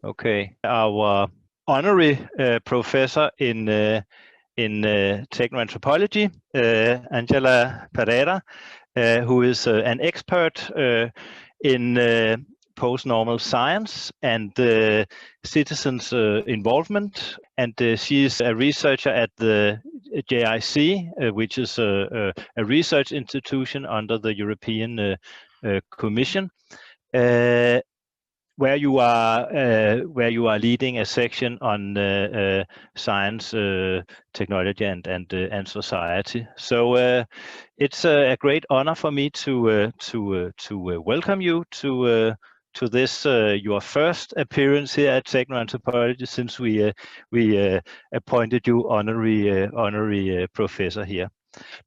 Okay, our honorary professor in Techno-Anthropology, Ângela Pereira, who is an expert in post-normal science and citizens' involvement, and she is a researcher at the JIC, which is a research institution under the European Commission, where you are leading a section on science, technology, and society. So it's a great honor for me to welcome you to this your first appearance here at Techno-Anthropology, since we appointed you honorary professor here.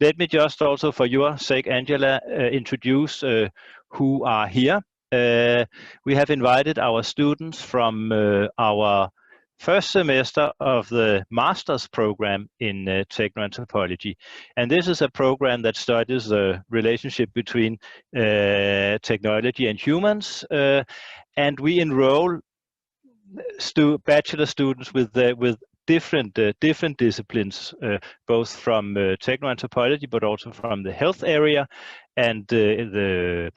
Let me just also, for your sake, Ângela, introduce who are here. We have invited our students from our first semester of the master's program in Techno-Anthropology. And this is a program that studies the relationship between technology and humans. And we enroll bachelor students with different disciplines, both from Techno-Anthropology, but also from the health area and the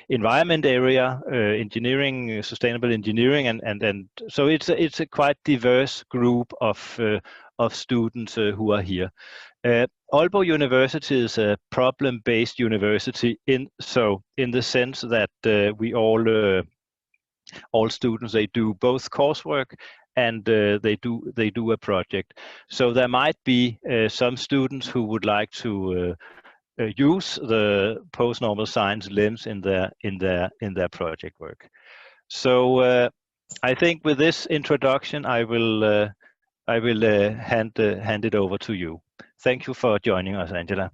environment area, engineering, sustainable engineering, and so it's a quite diverse group of students who are here. Aalborg University is a problem-based university in the sense that we all students, they do both coursework and they do a project. So there might be some students who would like to use the post-normal science lens in their project work. So I think with this introduction, I will hand it over to you. Thank you for joining us, Ângela.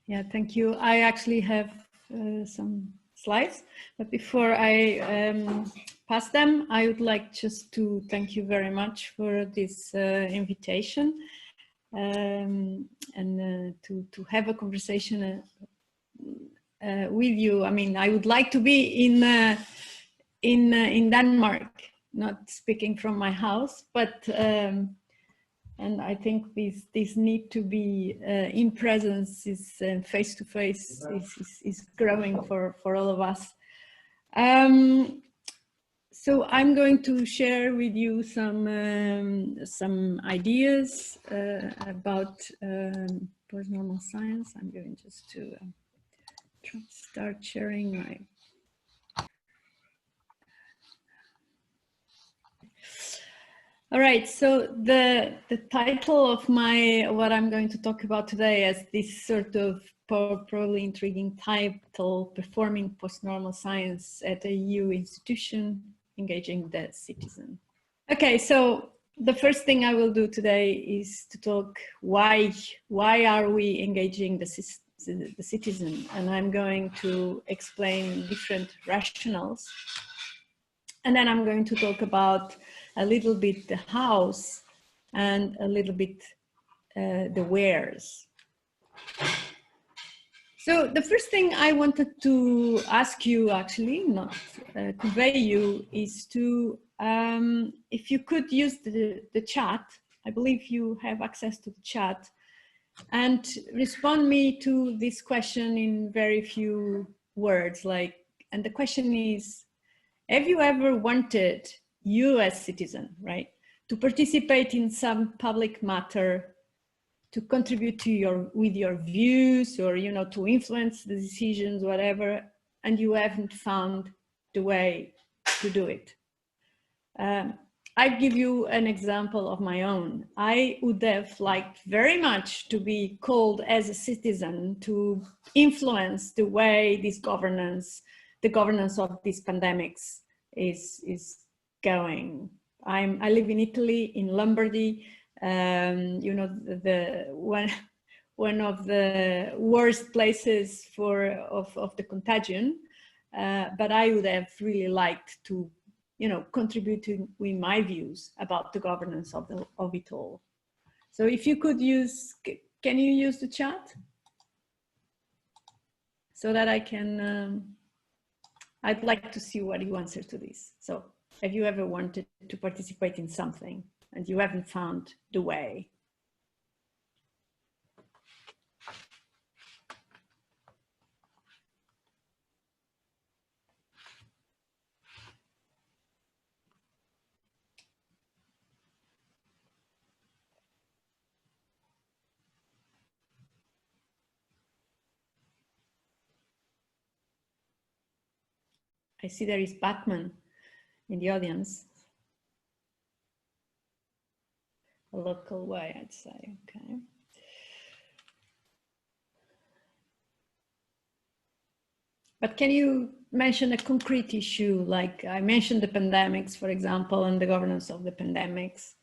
Yeah, thank you. I actually have some slides, but before I pass them, I would like just to thank you very much for this invitation and to have a conversation with you. I mean, I would like to be in Denmark, not speaking from my house, but and I think this need to be in presence, is face to face, is growing for all of us. So I'm going to share with you some ideas about post-normal science. I'm going just to start sharing my. All right, so the title of what I'm going to talk about today is this sort of probably intriguing title: Performing Post-Normal Science at a EU Institution, Engaging the Citizen. Okay, so the first thing I will do today is to talk why are we engaging the citizen, and I'm going to explain different rationales. And then I'm going to talk about a little bit the hows and a little bit the wheres. So the first thing I wanted to ask you, actually, not convey you, is to, if you could use the chat. I believe you have access to the chat, and respond me to this question in very few words. And the question is, have you ever wanted, you as citizen, right, to participate in some public matter, to contribute to with your views, or to influence the decisions, whatever, and you haven't found the way to do it? I give you an example of my own. I would have liked very much to be called as a citizen to influence the way the governance of these pandemics is going. I live in Italy, in Lombardy. One of the worst places of the contagion. But I would have really liked to, contribute with my views about the governance of it all. So if you could can you use the chat so that I can I'd like to see what you answer to this. So have you ever wanted to participate in something and you haven't found the way? I see there is Batman in the audience. A local way, I'd say, okay. But can you mention a concrete issue? Like I mentioned the pandemics, for example, and the governance of the pandemics.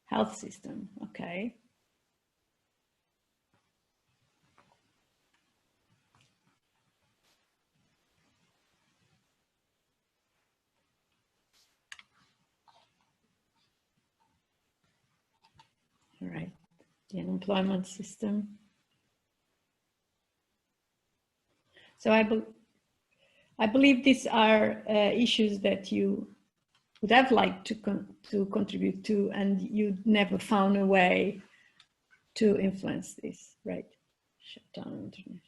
Health system, okay. All right, the unemployment system. So I believe these are issues that you would have liked to contribute to, and you never found a way to influence this, right? Shutdown of internet.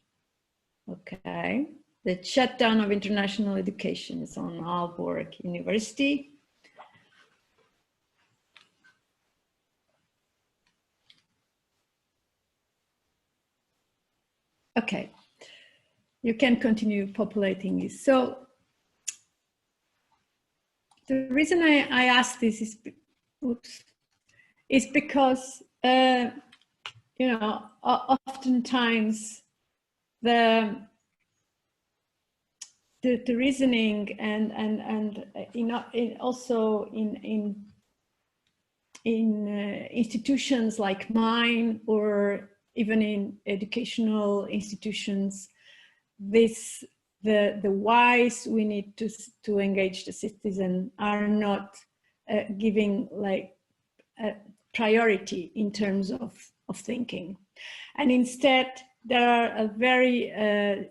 Okay, the shutdown of international education is on Aalborg University. Okay, you can continue populating this. So the reason I ask this is because, you know, oftentimes the reasoning and also in institutions like mine, or even in educational institutions, the whys we need to engage the citizen are not giving like a priority in terms of thinking, and instead there are a very,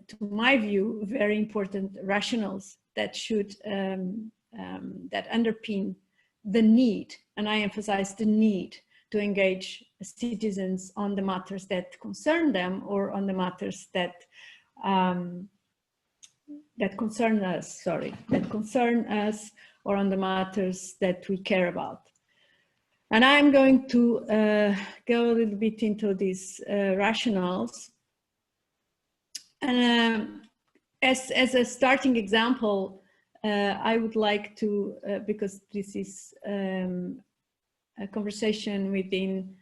to my view, very important rationales that should that underpin the need, and I emphasize the need to engage citizens on the matters that concern them, or on the matters that that concern us, or on the matters that we care about. And I'm going to go a little bit into these rationales. And as a starting example, I would like to, because this is a conversation within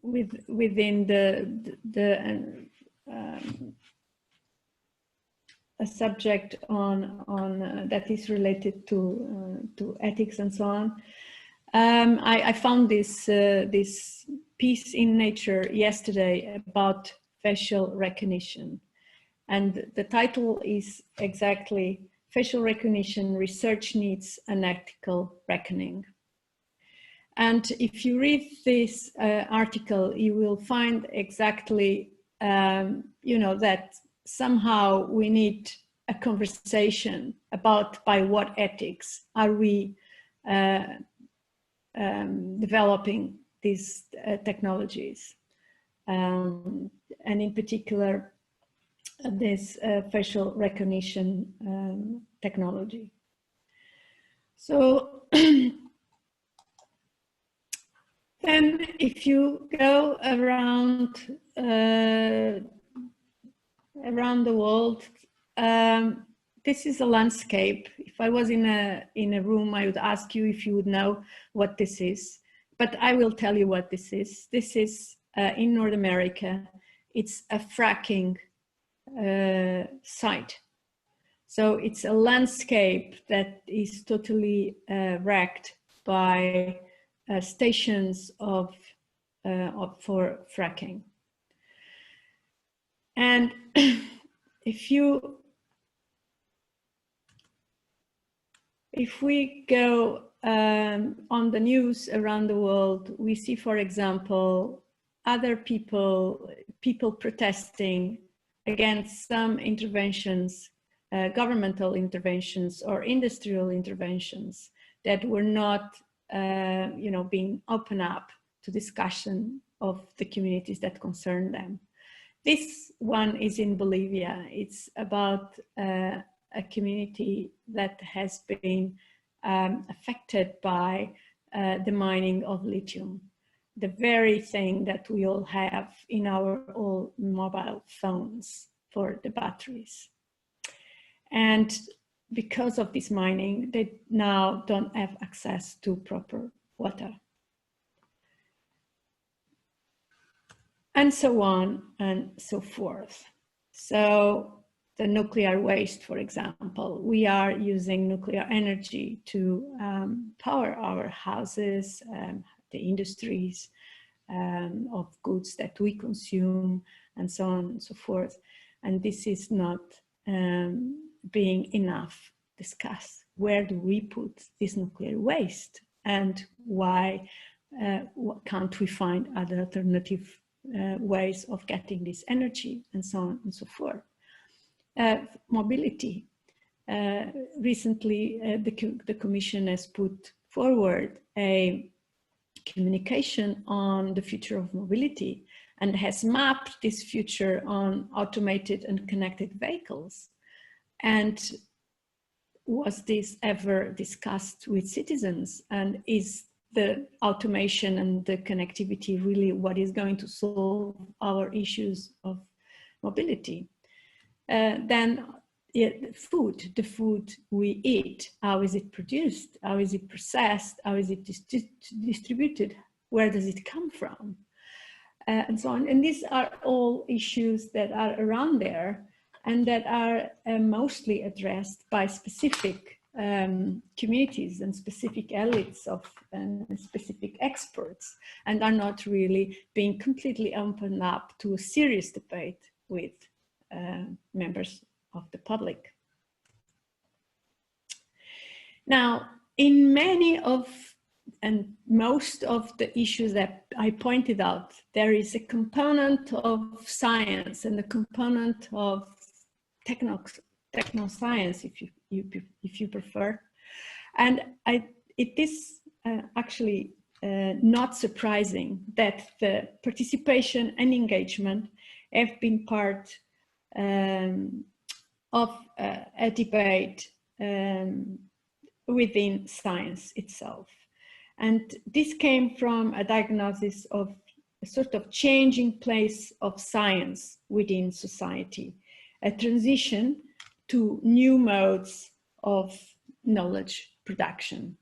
within a subject on that is related to ethics and so on. I found this this piece in Nature yesterday about facial recognition, and the title is exactly "Facial Recognition: Research Needs an Ethical Reckoning." And if you read this article, you will find exactly, you know, that somehow we need a conversation about by what ethics are we developing these technologies, and in particular this facial recognition technology. So then if you go around around the world, this is a landscape. If I was in a room, I would ask you if you would know what this is, but I will tell you what this is. This is in North America. It's a fracking site. So it's a landscape that is totally wrecked by stations for fracking. And if we go on the news around the world, we see, for example, other people protesting against some interventions, governmental interventions or industrial interventions that were not, being open up to discussion of the communities that concern them. This one is in Bolivia. It's about a community that has been affected by the mining of lithium, the very thing that we all have in our old mobile phones for the batteries. And because of this mining, they now don't have access to proper water. And so on and so forth. So the nuclear waste, for example, we are using nuclear energy to power our houses, the industries of goods that we consume, and so on and so forth. And this is not being enough discussed. Where do we put this nuclear waste, and why can't we find other alternative ways of getting this energy, and so on and so forth. Mobility. Recently, the Commission has put forward a communication on the future of mobility and has mapped this future on automated and connected vehicles. And was this ever discussed with citizens? And is the automation and the connectivity really what is going to solve our issues of mobility? Then the food we eat, how is it produced? How is it processed? How is it distributed? Where does it come from? And so on. And these are all issues that are around there and that are mostly addressed by specific communities and specific elites of specific experts, and are not really being completely opened up to a serious debate with members of the public. Now, in many of and most of the issues that I pointed out, there is a component of science and a component of techno-science, if you prefer. And it is actually not surprising that the participation and engagement have been part of a debate within science itself. And this came from a diagnosis of a sort of changing place of science within society, a transition to new modes of knowledge production.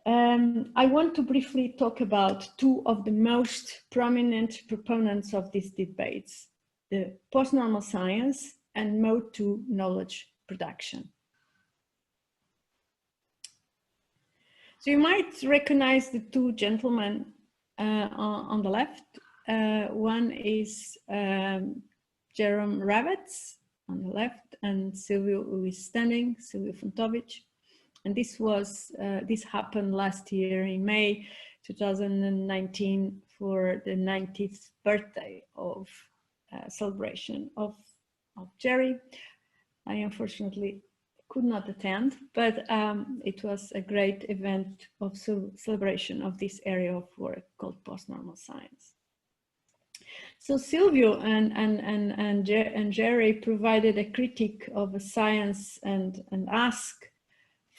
I want to briefly talk about two of the most prominent proponents of these debates, the post-normal science and mode 2 knowledge production. So you might recognize the two gentlemen on the left. One is Jerome Ravets on the left, and Silvio, who is standing, Silvio Fontovic. And this happened last year in May 2019 for the 90th birthday of celebration of Jerry. I unfortunately could not attend, but it was a great event of celebration of this area of work called post-normal science. So Silvio and Jerry provided a critique of a science and ask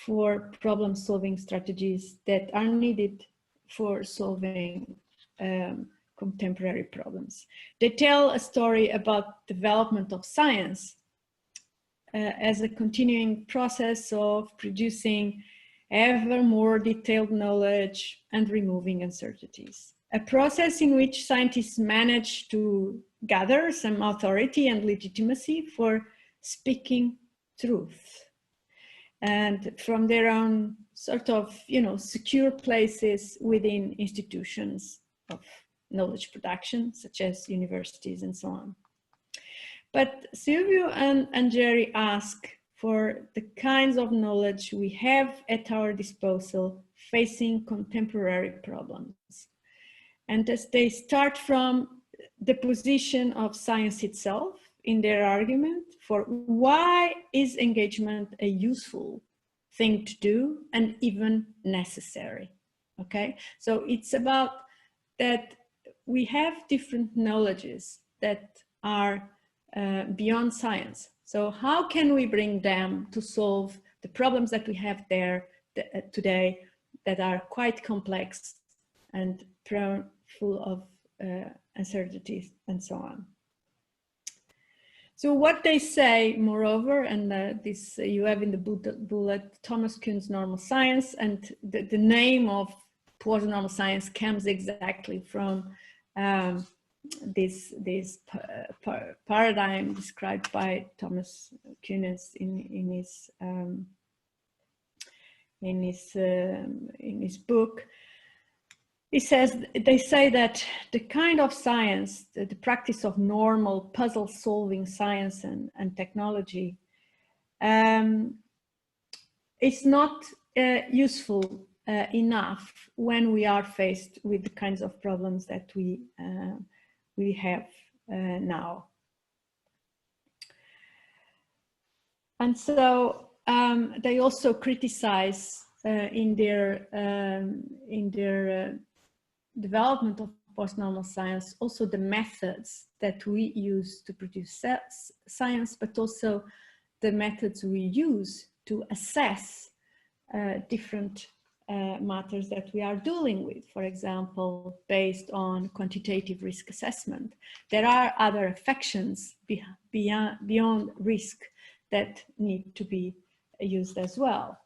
for problem-solving strategies that are needed for solving contemporary problems. They tell a story about development of science as a continuing process of producing ever more detailed knowledge and removing uncertainties. A process in which scientists manage to gather some authority and legitimacy for speaking truth. And from their own sort of, secure places within institutions of knowledge production, such as universities and so on. But Silvio and Jerry ask for the kinds of knowledge we have at our disposal facing contemporary problems. And as they start from the position of science itself in their argument for why is engagement a useful thing to do and even necessary. Okay, so it's about that we have different knowledges that are beyond science. So how can we bring them to solve the problems that we have there today that are quite complex and full of uncertainties and so on. So what they say, moreover, and this you have in the bullet, Thomas Kuhn's normal science, and the name of post-normal science comes exactly from this paradigm described by Thomas Kuhn in his book. He says, they say that the kind of science, the practice of normal puzzle solving science and technology, is not useful enough when we are faced with the kinds of problems that we have now. And so they also criticize in their development of post-normal science also the methods that we use to produce science, but also the methods we use to assess different matters that we are dealing with. For example, based on quantitative risk assessment. There are other affections beyond risk that need to be used as well.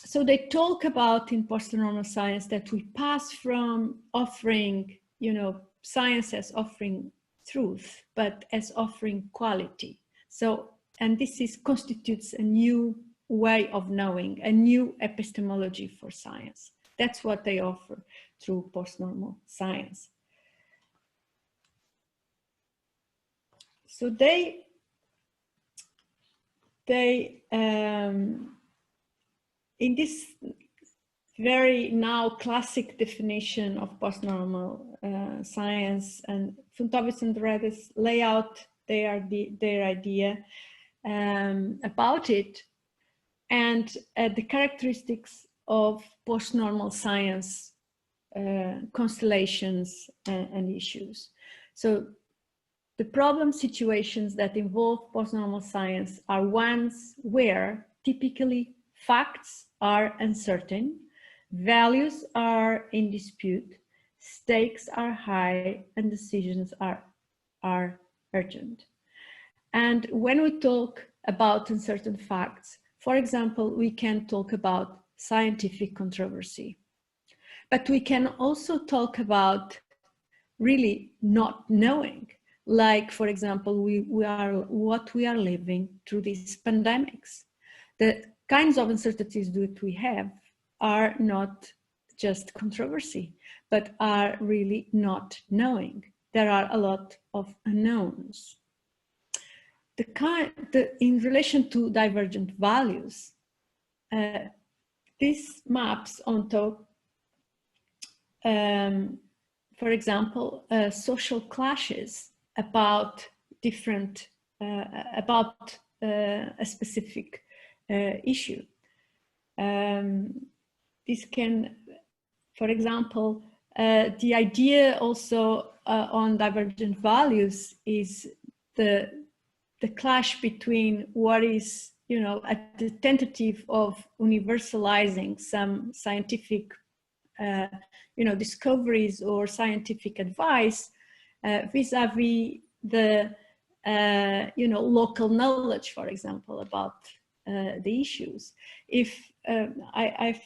So they talk about in post-normal science that we pass from offering, science as offering truth, but as offering quality. So, and this constitutes a new way of knowing, a new epistemology for science. That's what they offer through post-normal science. So they in this very now classic definition of post-normal science, and Funtovitz and Redis lay out their idea about it and the characteristics of post-normal science, constellations and issues. So the problem situations that involve post-normal science are ones where typically facts are uncertain, values are in dispute, stakes are high, and decisions are urgent. And when we talk about uncertain facts, for example, we can talk about scientific controversy, but we can also talk about really not knowing. Like, for example, what we are living through these pandemics. The kinds of uncertainties that we have are not just controversy, but are really not knowing. There are a lot of unknowns. In relation to divergent values, this maps onto, for example, social clashes about different, about a specific issue. This can, for example, the idea also on divergent values is the clash between what is, the tentative of universalizing some scientific, discoveries or scientific advice vis-a-vis the, local knowledge, for example, about the issues. If I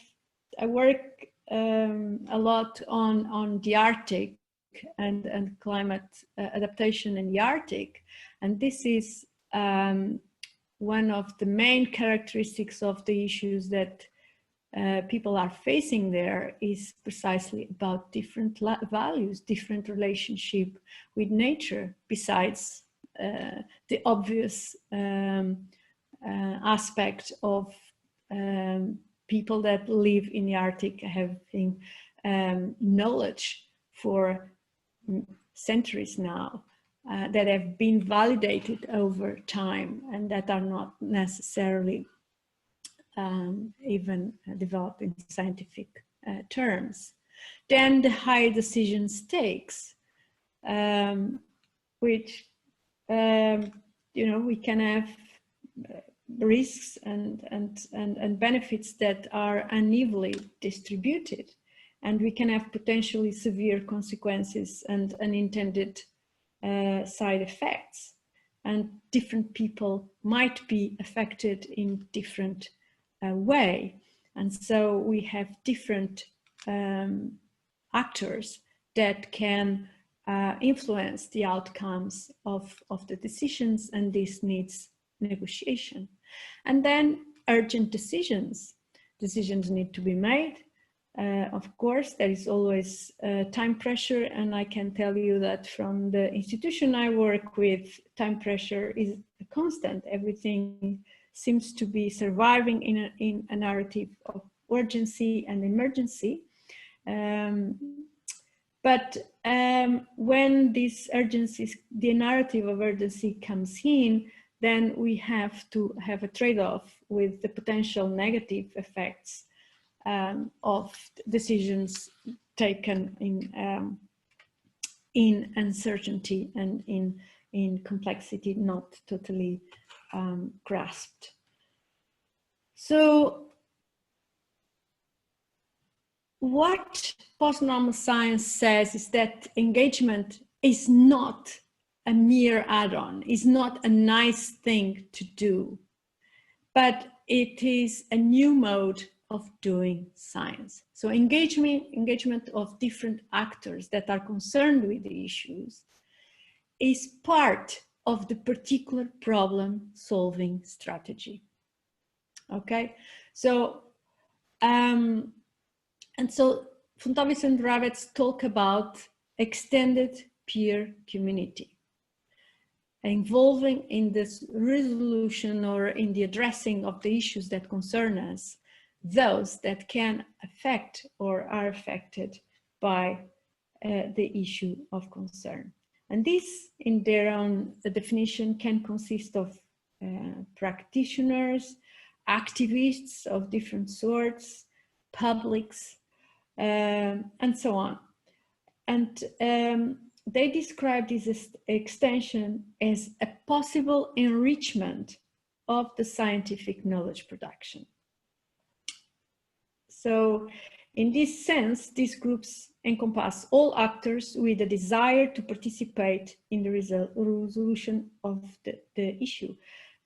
work a lot on the Arctic and climate adaptation in the Arctic, and this is one of the main characteristics of the issues that people are facing there is precisely about different values, different relationship with nature, besides the obvious aspect of people that live in the Arctic having knowledge for centuries now that have been validated over time and that are not necessarily even developed in scientific terms. Then the higher decision stakes, which you know, we can have risks and benefits that are unevenly distributed, and we can have potentially severe consequences and unintended side effects, and different people might be affected in different way, and so we have different actors that can influence the outcomes of the decisions, and this needs negotiation. And then urgent decisions need to be made. Of course, there is always time pressure, and I can tell you that from the institution I work with, time pressure is a constant. Everything seems to be surviving in a narrative of urgency and emergency. But when this urgency, the narrative of urgency comes in, then we have to have a trade-off with the potential negative effects of decisions taken in uncertainty and in complexity not totally grasped. So what post-normal science says is that engagement is not a mere add-on, is not a nice thing to do, but it is a new mode of doing science. So engagement of different actors that are concerned with the issues is part of the particular problem-solving strategy. Okay, so and so Fontowicz and Ravets talk about extended peer community, involving in this resolution or in the addressing of the issues that concern us, those that can affect or are affected by the issue of concern. And this, in their own definition, can consist of practitioners, activists of different sorts, publics, and so on. And they describe this extension as a possible enrichment of the scientific knowledge production. So in this sense, these groups encompass all actors with a desire to participate in the resolution of the issue.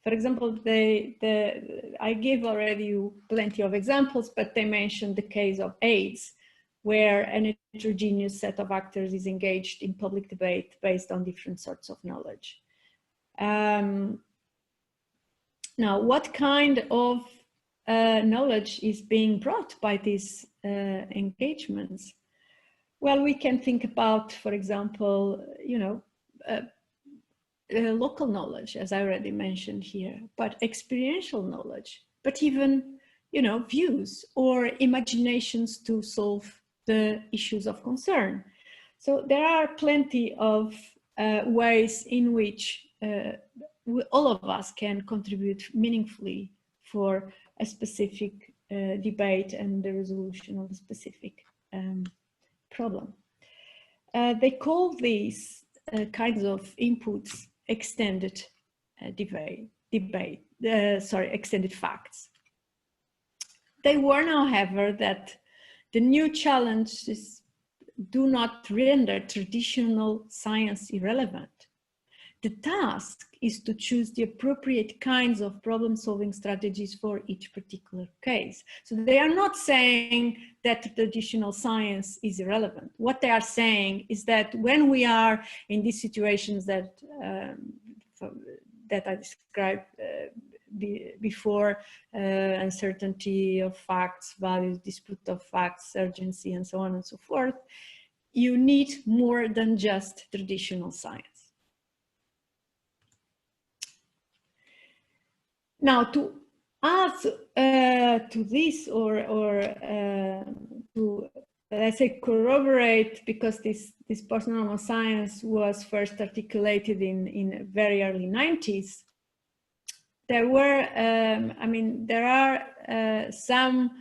For example, I gave already you plenty of examples, but they mentioned the case of AIDS, where an heterogeneous set of actors is engaged in public debate based on different sorts of knowledge. Now, what kind of knowledge is being brought by these engagements? Well, we can think about, for example, you know, local knowledge, as I already mentioned here, but experiential knowledge, but even, you know, views or imaginations to solve the issues of concern. So there are plenty of ways in which all of us can contribute meaningfully for a specific debate and the resolution of a specific problem. They call these kinds of inputs extended extended facts. They warn, however, that the new challenges do not render traditional science irrelevant. The task is to choose the appropriate kinds of problem-solving strategies for each particular case. So they are not saying that traditional science is irrelevant. What they are saying is that when we are in these situations that I described before, uncertainty of facts, values, dispute of facts, urgency, and so on and so forth, you need more than just traditional science. Now, to add to this, or to let's say, corroborate, because this post-normal science was first articulated in very early 90s. There were, I mean, there are some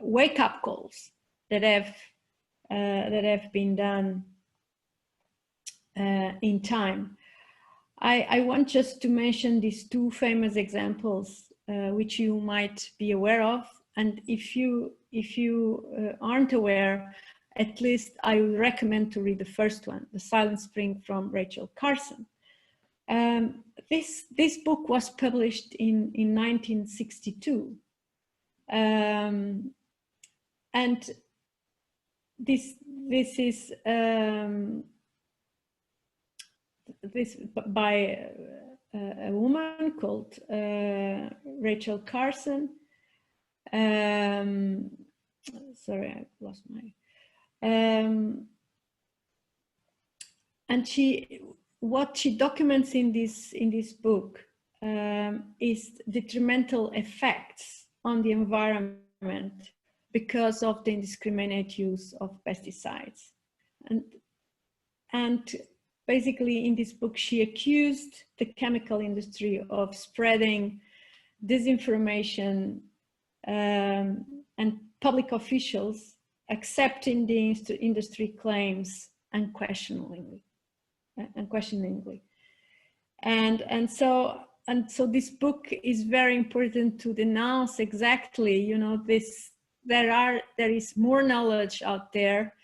wake-up calls that have been done in time. I want just to mention these two famous examples, which you might be aware of, and if you aren't aware, at least I would recommend to read the first one, The Silent Spring, from Rachel Carson. This book was published in 1962, and this is this by a woman called Rachel Carson. Sorry, I lost my. And what she documents in this book is detrimental effects on the environment because of the indiscriminate use of pesticides, and basically in this book she accused the chemical industry of spreading disinformation, and public officials accepting the industry claims unquestioningly. And so this book is very important to denounce exactly, you know, there is more knowledge out there.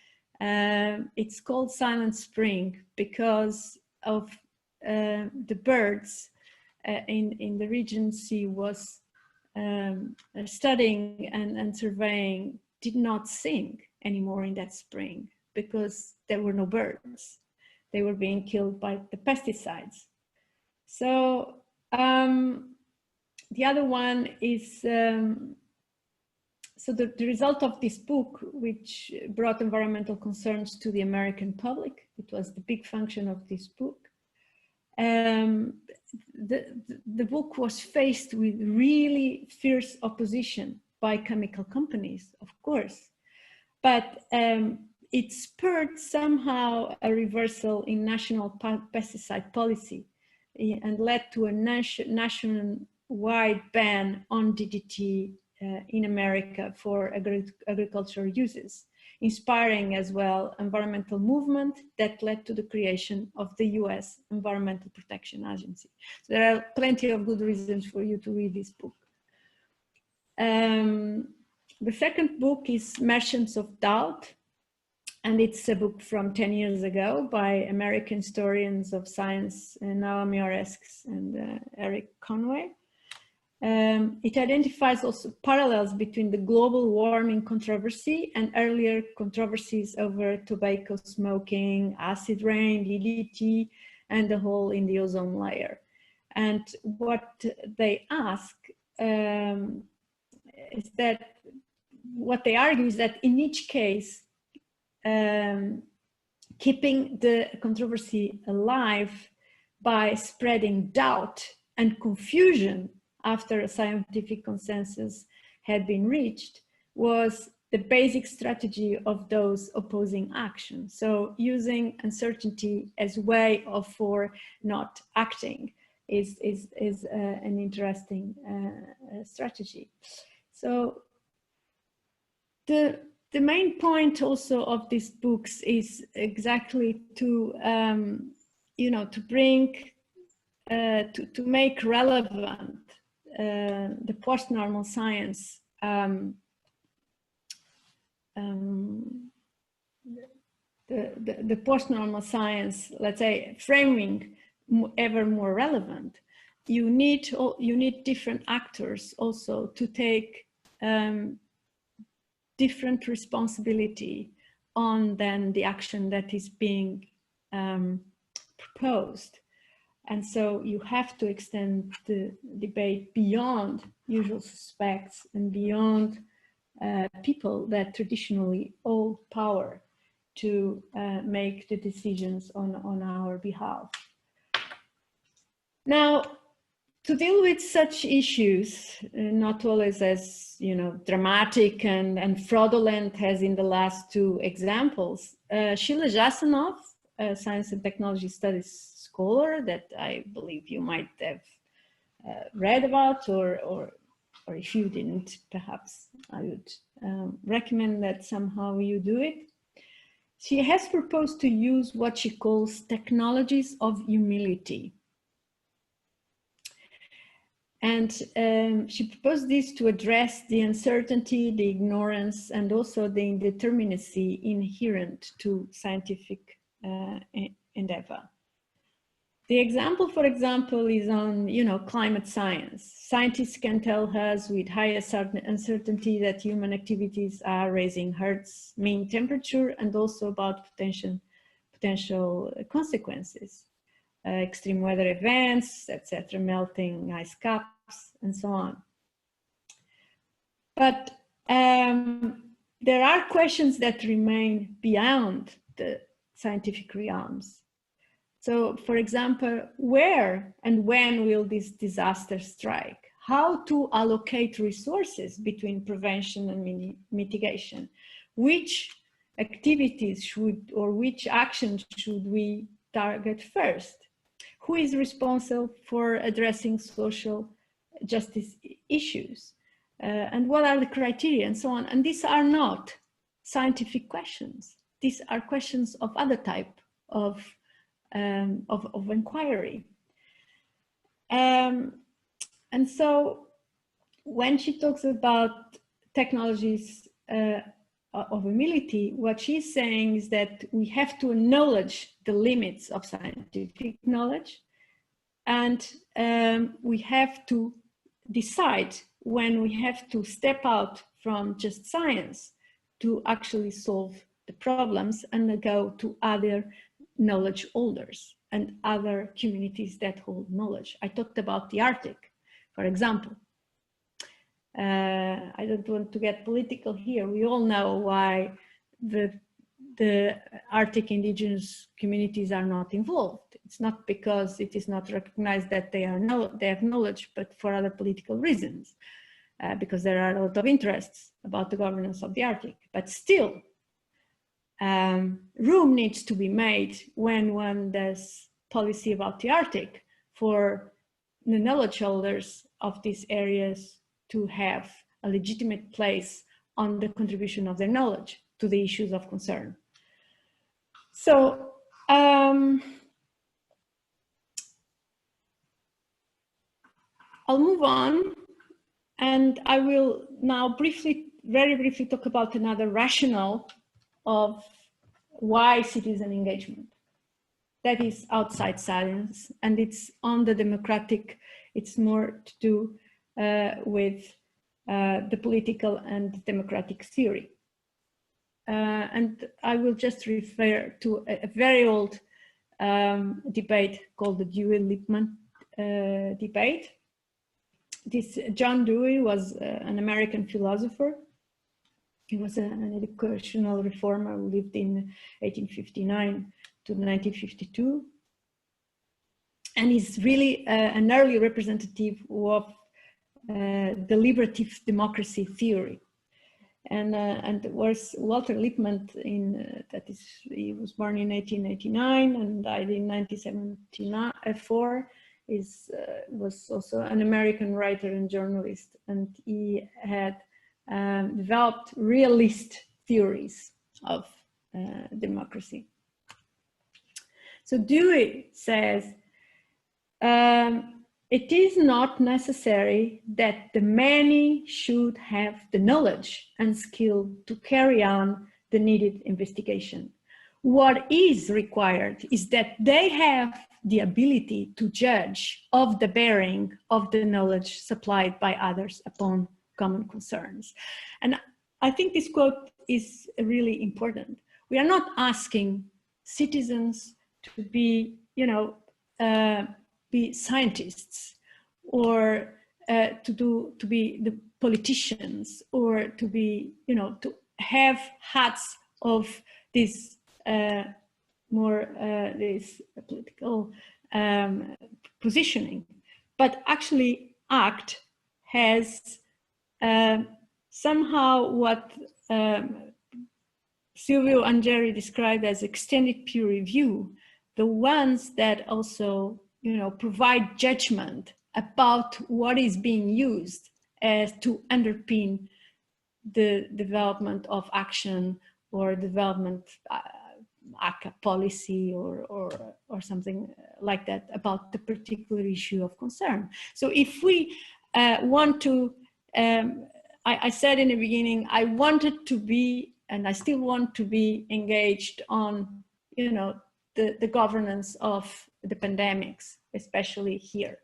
It's called Silent Spring because of the birds in the region she was studying and surveying did not sing anymore in that spring because there were no birds. They were being killed by the pesticides. So the other one is, so the result of this book, which brought environmental concerns to the American public, it was the big function of this book. The book was faced with really fierce opposition by chemical companies, of course, but it spurred somehow a reversal in national pesticide policy and led to a nationwide ban on DDT in America for agricultural uses, inspiring as well environmental movement that led to the creation of the US Environmental Protection Agency. So there are plenty of good reasons for you to read this book. The second book is Merchants of Doubt, and it's a book from 10 years ago by American historians of science, Naomi Oreskes and Eric Conway. It identifies also parallels between the global warming controversy and earlier controversies over tobacco smoking, acid rain, DDT, and the hole in the ozone layer. And what they ask is that, what they argue is that in each case, keeping the controversy alive by spreading doubt and confusion after a scientific consensus had been reached was the basic strategy of those opposing action. So using uncertainty as a way for not acting is an interesting strategy. So the main point also of these books is exactly to, you know, to bring, to make relevant the post-normal science, the post-normal science, let's say, framing ever more relevant. You need different actors also to take different responsibility on then the action that is being proposed. And so you have to extend the debate beyond usual suspects and beyond people that traditionally hold power to make the decisions on our behalf. Now, To deal with such issues, not always as, you know, dramatic and fraudulent as in the last two examples, Sheila Jasanoff, a science and technology studies scholar that I believe you might have read about, or if you didn't, perhaps I would recommend that somehow you do it. She has proposed to use what she calls technologies of humility. And she proposed this to address the uncertainty, the ignorance, and also the indeterminacy inherent to scientific endeavor. The example, for example, is on, you know, climate science. Scientists can tell us with high uncertainty that human activities are raising Earth's mean temperature and also about potential consequences, extreme weather events, etc., melting ice caps, and so on. But there are questions that remain beyond the scientific realms. So, for example, where and when will this disaster strike? How to allocate resources between prevention and mitigation? Which activities should, or which actions should we target first? Who is responsible for addressing social justice issues? And what are the criteria and so on? And these are not scientific questions. These are questions of other type of inquiry. And so when she talks about technologies of humility, what she's saying is that we have to acknowledge the limits of scientific knowledge, and we have to decide when we have to step out from just science to actually solve the problems and go to other knowledge holders and other communities that hold knowledge. I talked about the Arctic, for example. I don't want to get political here. We all know why the Arctic indigenous communities are not involved. It's not because it is not recognized that they have knowledge, but for other political reasons, because there are a lot of interests about the governance of the Arctic. But still, room needs to be made when one does policy about the Arctic for the knowledge holders of these areas to have a legitimate place on the contribution of their knowledge to the issues of concern. So I'll move on, and I will now very briefly talk about another rationale of why citizen engagement. That is outside science, and it's on the democratic, it's more to do with the political and democratic theory. And I will just refer to a very old debate called the Jew Enlightenment Debate. This John Dewey was an American philosopher. He was an educational reformer who lived in 1859 to 1952. And he's really an early representative of deliberative democracy theory. And was Walter Lippmann, he was born in 1889 and died in 1974, was also an American writer and journalist, and he had developed realist theories of democracy. So Dewey says, it is not necessary that the many should have the knowledge and skill to carry on the needed investigation. What is required is that they have the ability to judge of the bearing of the knowledge supplied by others upon common concerns. And I think this quote is really important. We are not asking citizens to be, be scientists, or to be the politicians, or to be, to have hats of this this political positioning. but actually ACT has somehow what Silvio and Jerry described as extended peer review, the ones that also, you know, provide judgment about what is being used as to underpin the development of action or development policy or something like that about the particular issue of concern. So if we want to, I said in the beginning, I wanted to be, and I still want to be engaged on, you know, the governance of the pandemics, especially here.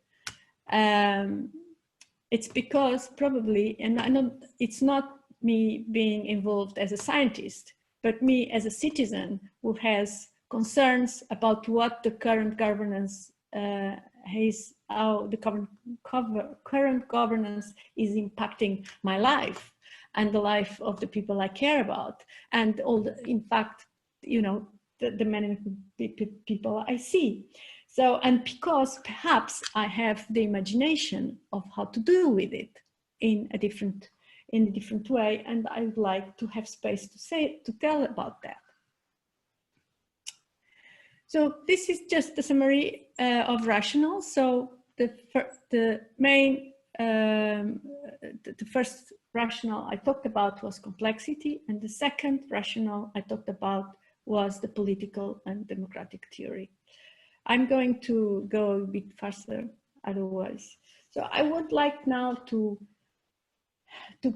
It's because probably, and I know it's not me being involved as a scientist, but me as a citizen who has concerns about what the current governance is, how the current governance is impacting my life and the life of the people I care about, and all the, in fact, you know, the many people I see. So, and because perhaps I have the imagination of how to deal with it in a different way, and I would like to have space to tell about that. So this is just a summary of rationals. So the main, the first rationale I talked about was complexity, and the second rationale I talked about was the political and democratic theory. I'm going to go a bit faster otherwise. So I would like now to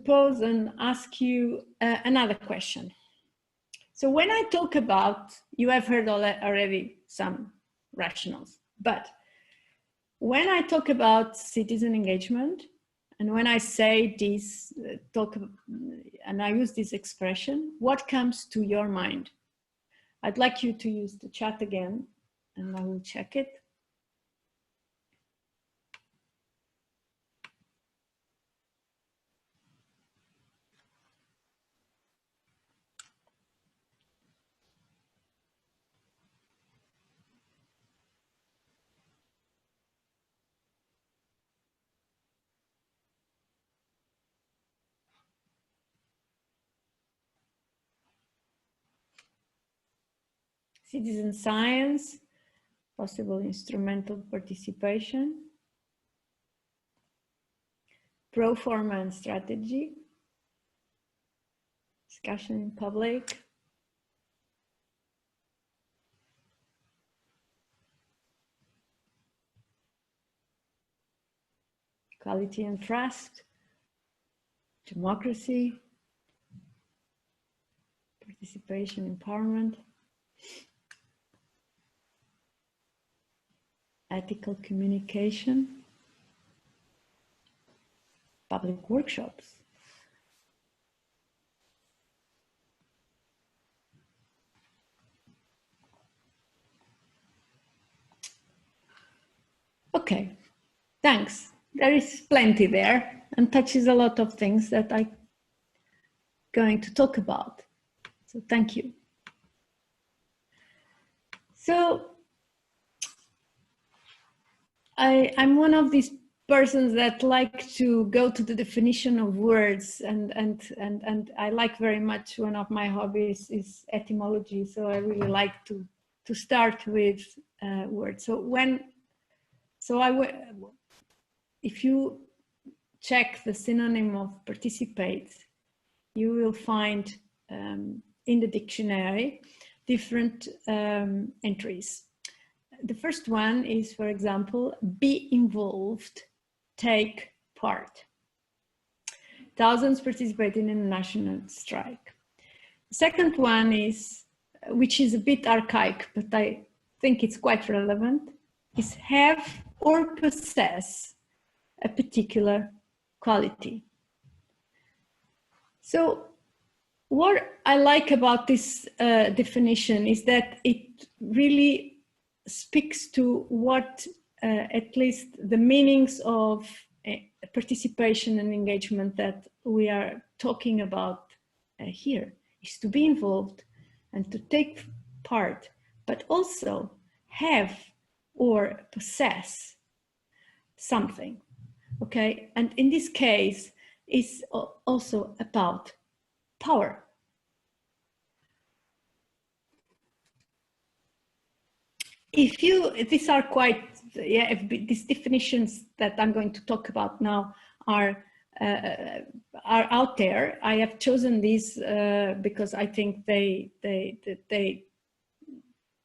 pose and ask you another question. So when I talk about, you have heard already some rationals, but when I talk about citizen engagement, and when I say this, and I use this expression, what comes to your mind? I'd like you to use the chat again, and I will check it. Citizen science, possible instrumental participation, pro forma and strategy, discussion in public, quality and trust, democracy, participation, empowerment, ethical communication, public workshops, okay, thanks. There is plenty there and touches a lot of things that I'm going to talk about. So thank you. So I'm one of these persons that like to go to the definition of words, and I like very much, one of my hobbies is etymology. So I really like to start with words. If you check the synonym of participate, you will find in the dictionary different entries. The first one is, for example, be involved, take part. Thousands participating in a national strike. The second one is, which is a bit archaic, but I think it's quite relevant, is have or possess a particular quality. So what I like about this definition is that it really speaks to what at least the meanings of participation and engagement that we are talking about here is to be involved and to take part, but also have or possess something, okay? And in this case, it's also about power. If you, these are quite, yeah, these definitions that I'm going to talk about now are out there. I have chosen these because I think they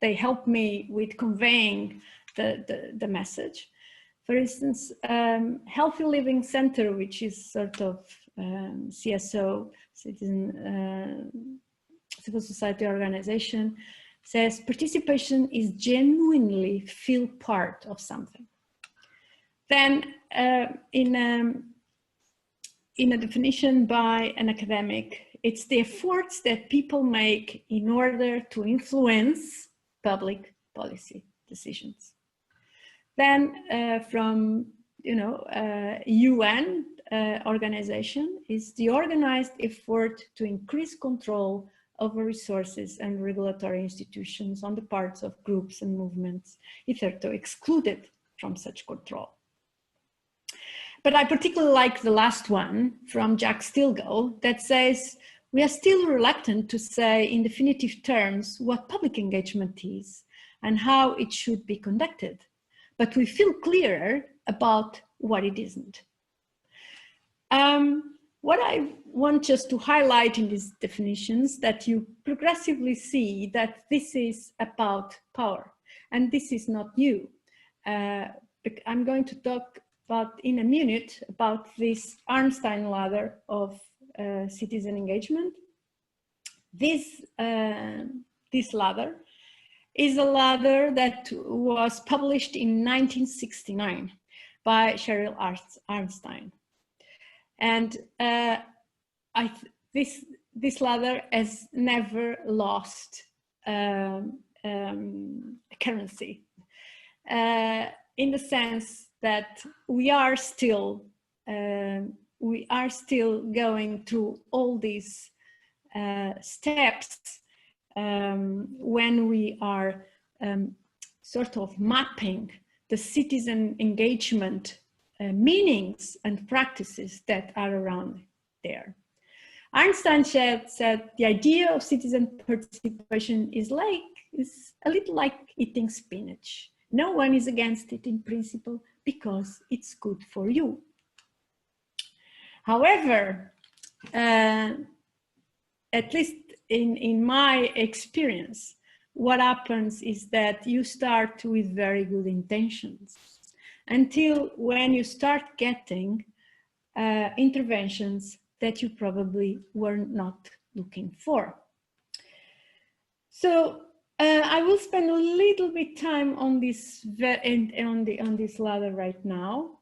help me with conveying the message. For instance, Healthy Living Center, which is sort of CSO, civil society organization, says participation is genuinely feel part of something. Then in a definition by an academic, it's the efforts that people make in order to influence public policy decisions. Then from, you know, UN organization is the organized effort to increase control over resources and regulatory institutions on the parts of groups and movements hitherto excluded from such control. But I particularly like the last one from Jack Stilgoe that says, we are still reluctant to say in definitive terms what public engagement is and how it should be conducted, but we feel clearer about what it isn't. What I want just to highlight in these definitions that you progressively see that this is about power, and this is not new. I'm going to talk about in a minute about this Einstein ladder of citizen engagement. This ladder is a ladder that was published in 1969 by Cheryl Einstein. And this ladder has never lost currency, in the sense that we are still going through all these steps when we are sort of mapping the citizen engagement meanings and practices that are around there. Einstein said the idea of citizen participation is a little like eating spinach. No one is against it in principle because it's good for you. However, at least in my experience, what happens is that you start with very good intentions until when you start getting interventions that you probably were not looking for. So I will spend a little bit time on this on this ladder right now.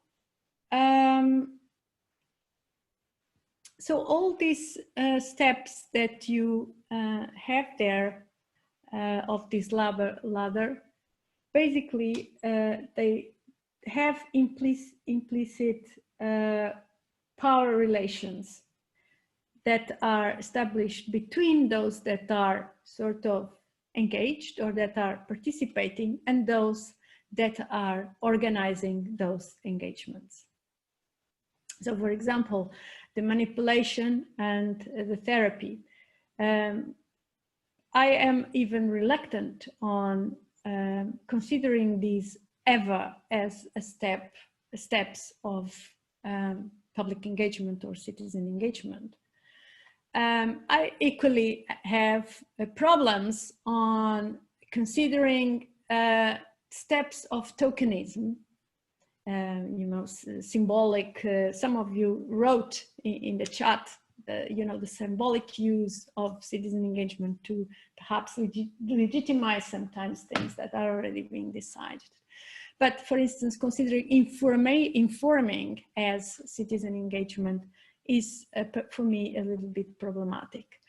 So all these steps that you have there of this ladder, basically they have implicit power relations that are established between those that are sort of engaged or that are participating and those that are organizing those engagements. So for example, the manipulation and the therapy. I am even reluctant on considering these ever as steps of public engagement or citizen engagement. I equally have problems on considering steps of tokenism, you know, symbolic. Some of you wrote in the chat, you know, the symbolic use of citizen engagement to perhaps legitimize sometimes things that are already being decided. But for instance, considering informing as citizen engagement is for me a little bit problematic.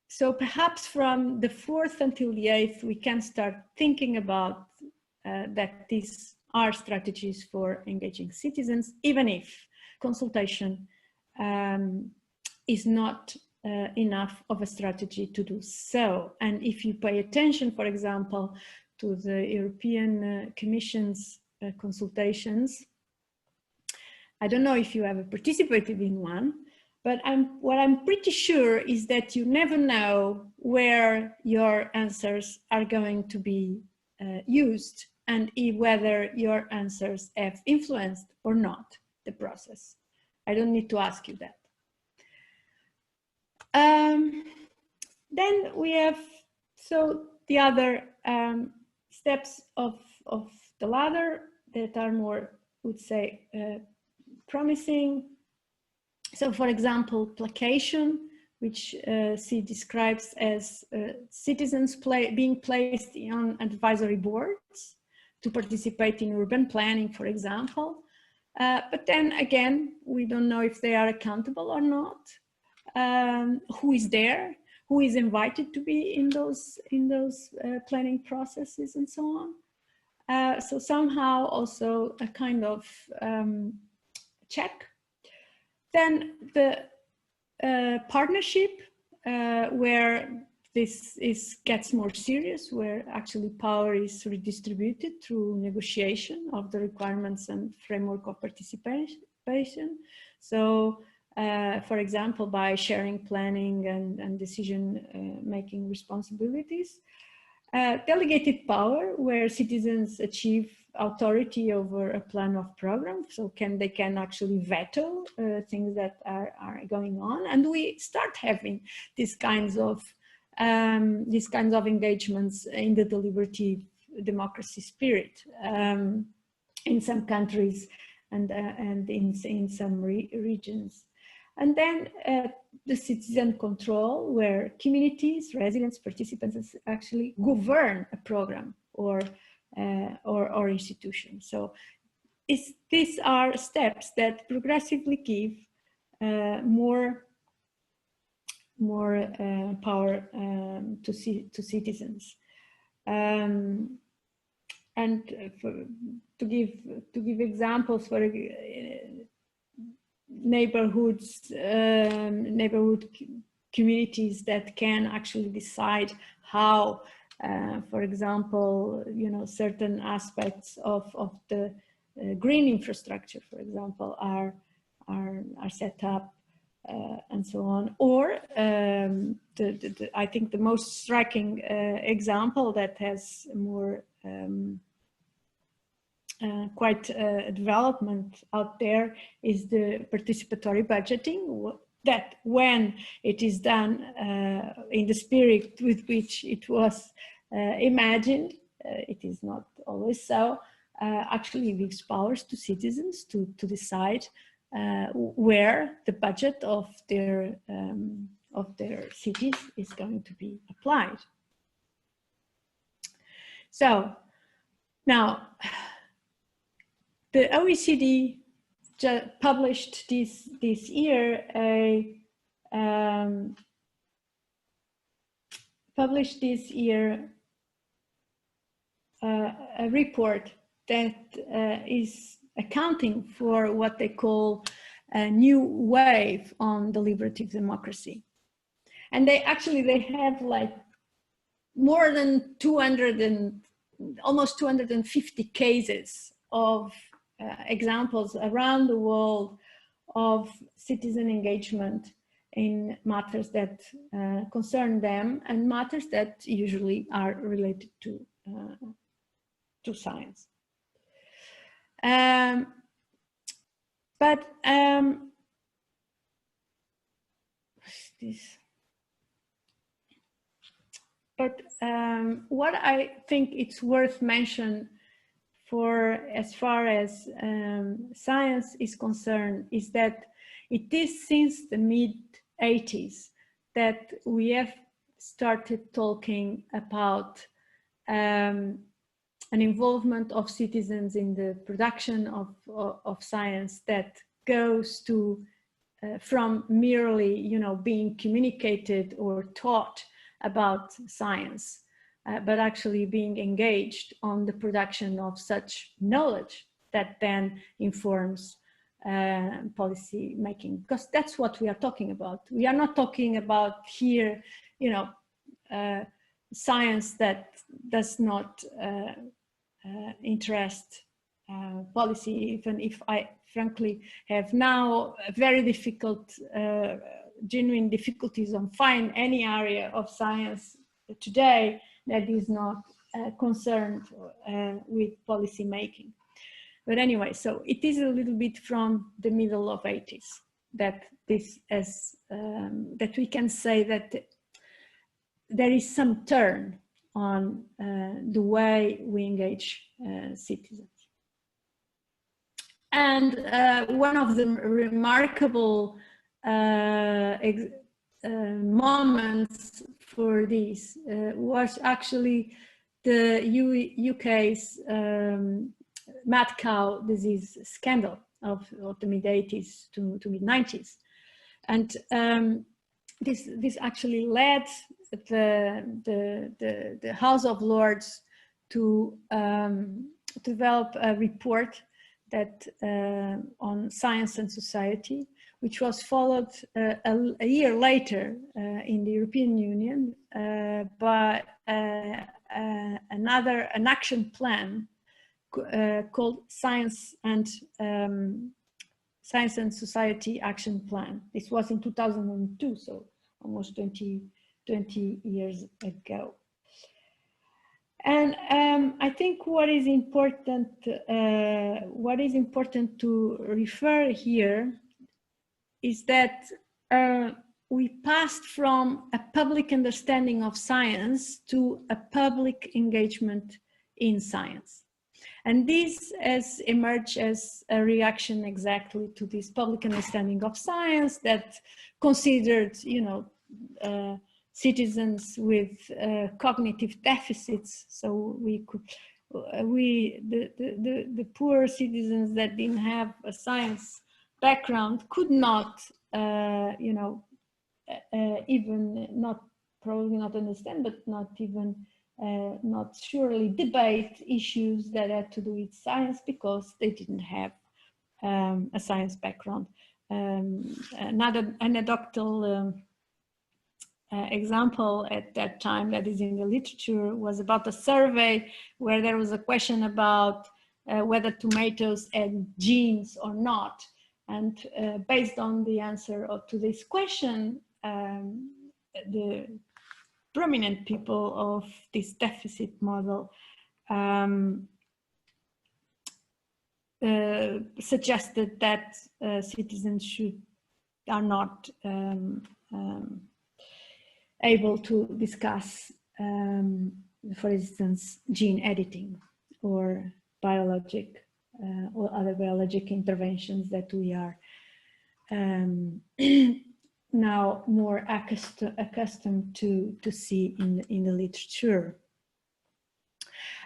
So perhaps from the 4th until the 8th, we can start thinking about that these are strategies for engaging citizens, even if consultation is not enough of a strategy to do so. And if you pay attention, for example, to the European Commission's consultations. I don't know if you ever participated in one, but what I'm pretty sure is that you never know where your answers are going to be used, and whether your answers have influenced or not the process. I don't need to ask you that. Then we have, so the other steps of the ladder that are more, I would say, promising. So for example, placation, which she describes as citizens being placed on advisory boards to participate in urban planning, for example. But then again, we don't know if they are accountable or not. Who is there? Who is invited to be in those planning processes and so on. So somehow also a kind of check. Then the partnership, where this gets more serious, where actually power is redistributed through negotiation of the requirements and framework of participation. So, for example, by sharing planning and decision making responsibilities. Delegated power, where citizens achieve authority over a plan of program, so they can actually veto things that are going on, and we start having these kinds of engagements in the deliberative democracy spirit in some countries and in some regions. And then the citizen control, where communities, residents, participants actually govern a program or institution. So these are steps that progressively give more power to citizens. And to give examples for neighborhood communities that can actually decide how, for example, certain aspects of the green infrastructure, for example, are set up and so on. Or I think the most striking example that has more quite development out there is the participatory budgeting, that when it is done in the spirit with which it was imagined, it is not always so, actually gives powers to citizens to decide where the budget of their cities is going to be applied. So now, the OECD just published this year a report that is accounting for what they call a new wave on deliberative democracy, and they have like more than 200 and almost 250 cases of examples around the world of citizen engagement in matters that concern them and matters that usually are related to science. What I think it's worth mentioning for as far as science is concerned is that it is since the mid-80s that we have started talking about an involvement of citizens in the production of science that goes to from merely being communicated or taught about science, but actually being engaged on the production of such knowledge that then informs policy making, because that's what we are talking about. We are not talking about here, science that does not interest policy, even if I frankly have now very difficult, genuine difficulties on finding any area of science today that is not concerned with policy making. But anyway, so it is a little bit from the middle of 80s that this as that we can say that there is some turn on the way we engage citizens. And one of the remarkable moments for this was actually the UK's mad cow disease scandal of the mid-80s to mid-90s. And this actually led the House of Lords to develop a report that on science and society, which was followed a year later in the European Union by an action plan called Science and Society Action Plan. This was in 2002, so almost 20 years ago. And I think what is important to refer here is that we passed from a public understanding of science to a public engagement in science. And this has emerged as a reaction exactly to this public understanding of science that considered, you know, citizens with cognitive deficits. So the poor citizens that didn't have a science background could not, you know, even probably not understand, but not even not surely debate issues that had to do with science because they didn't have a science background. Another anecdotal example at that time that is in the literature was about a survey where there was a question about whether tomatoes had genes or not. And based on the answer to this question, the prominent people of this deficit model suggested that citizens are not able to discuss, for instance, gene editing or biologic or other biologic interventions that we are now more accustomed to see in the literature.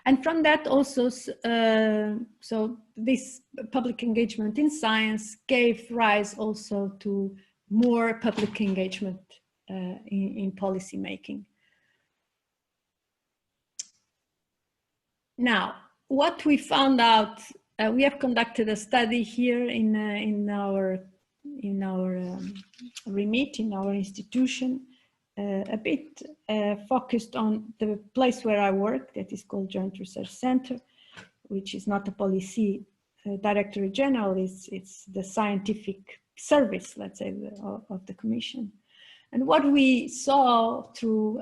And from that also, so this public engagement in science gave rise also to more public engagement in policy making. Now, what we found out, we have conducted a study here in our remit, in our institution, a bit focused on the place where I work, that is called Joint Research Center, which is not a policy directorate general, it's the scientific service, let's say, of the Commission. And what we saw through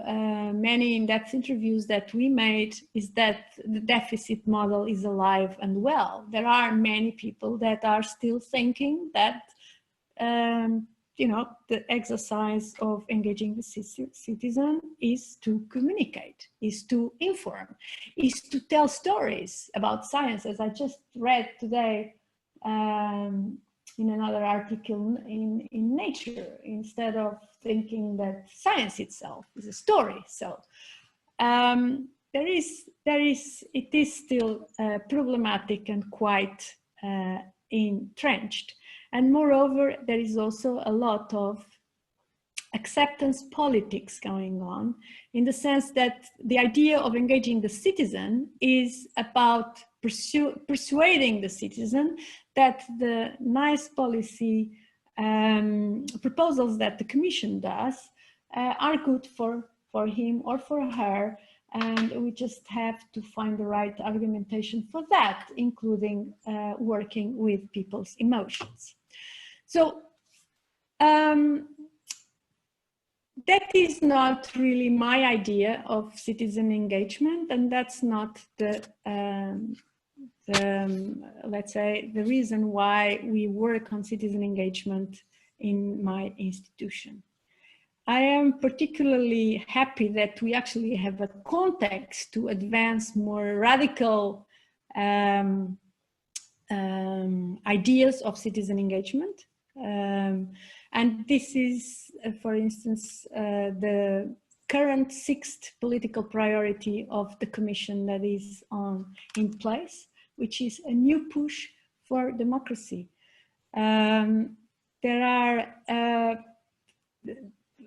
many in-depth interviews that we made is that the deficit model is alive and well. There are many people that are still thinking that you know, the exercise of engaging the citizen is to communicate, is to inform, is to tell stories about science, as I just read today in another article in Nature, instead of thinking that science itself is a story. So it is still problematic and quite entrenched. And moreover, there is also a lot of acceptance politics going on, in the sense that the idea of engaging the citizen is about persuading the citizen that the nice policy proposals that the Commission does are good for him or for her, And we just have to find the right argumentation for that, including working with people's emotions. So that is not really my idea of citizen engagement, and that's not the let's say, the reason why we work on citizen engagement in my institution. I am particularly happy that we actually have a context to advance more radical ideas of citizen engagement. And this is, for instance, the current 6th political priority of the Commission that is in place, which is a new push for democracy. There are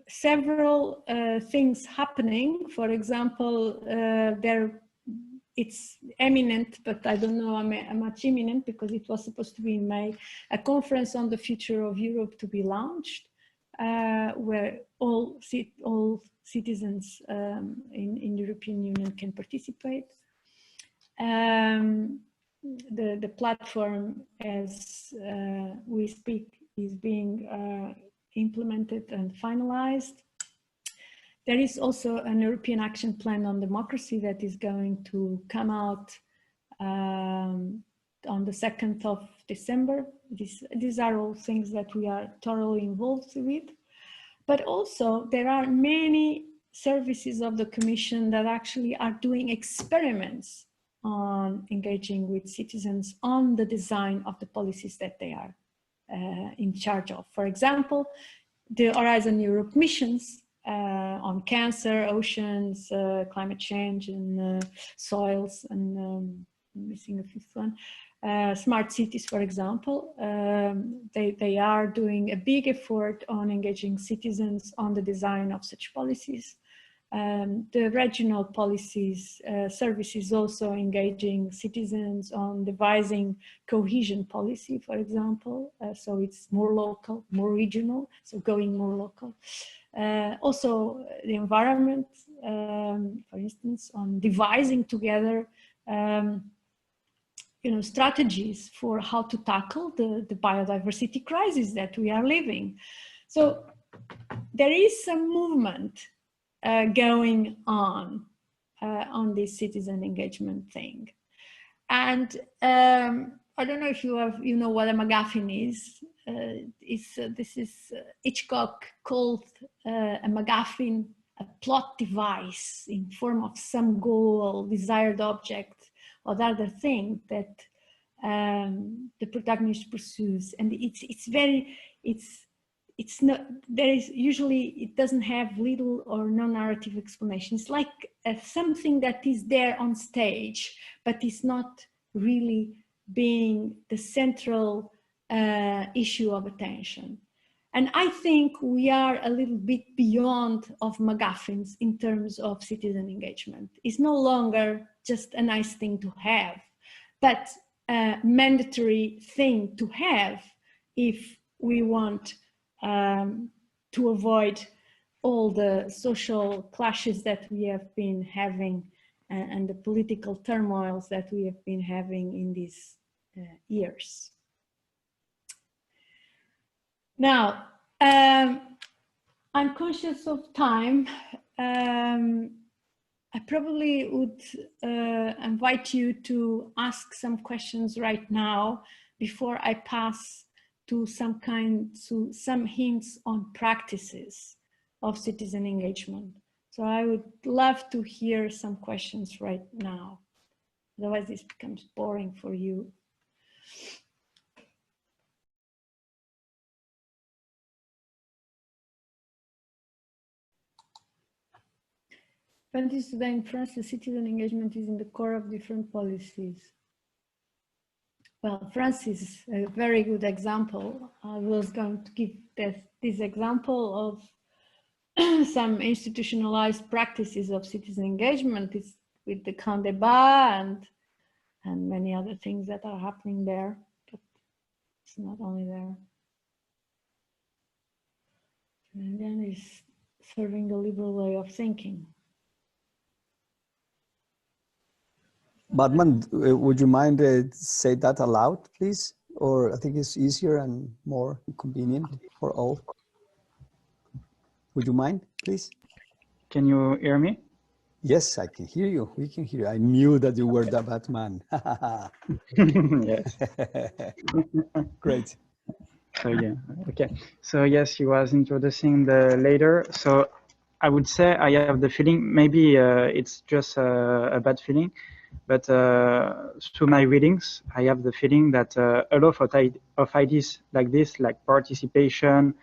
several things happening. For example, it's imminent, but I don't know how much imminent, because it was supposed to be in May, a conference on the future of Europe to be launched, where all citizens in the European Union can participate. The platform, as we speak, is being implemented and finalized. There is also an European Action Plan on Democracy that is going to come out on the 2nd of December. These are all things that we are thoroughly involved with. But also there are many services of the Commission that actually are doing experiments on engaging with citizens on the design of the policies that they are in charge of. For example, the Horizon Europe missions on cancer, oceans, climate change, and soils, and I'm missing a 5th one. Smart cities, for example, they are doing a big effort on engaging citizens on the design of such policies. The regional policies services also engaging citizens on devising cohesion policy, for example. So it's more local, more regional, so going more local. Also the environment, for instance, on devising together strategies for how to tackle the biodiversity crisis that we are living. So there is some movement going on this citizen engagement thing. And I don't know if you know what a MacGuffin is. This is Hitchcock called a MacGuffin a plot device in form of some goal, desired object, or other thing that the protagonist pursues. And it's not, there is usually, it doesn't have little or no narrative explanation. It's like something that is there on stage, but it's not really being the central issue of attention. And I think we are a little bit beyond of MacGuffins in terms of citizen engagement. It's no longer just a nice thing to have, but a mandatory thing to have if we want to avoid all the social clashes that we have been having and the political turmoils that we have been having in these years. Now, I'm conscious of time. I probably would invite you to ask some questions right now before I pass to some hints on practices of citizen engagement. So I would love to hear some questions right now. Otherwise this becomes boring for you. Today in France, the citizen engagement is in the core of different policies. Well, France is a very good example. I was going to give this example of some institutionalized practices of citizen engagement. It's with the Grand Débat and many other things that are happening there, but it's not only there. And then it's serving the liberal way of thinking. Batman, would you mind say that aloud, please? Or I think it's easier and more convenient for all. Would you mind, please? Can you hear me? Yes, I can hear you. We can hear you. I knew that you were the Batman. Yes. Great. So yeah, okay. So yes, he was introducing the later. So I would say I have the feeling, maybe it's just a bad feeling, but through my readings, I have the feeling that a lot of ideas like this, like participation,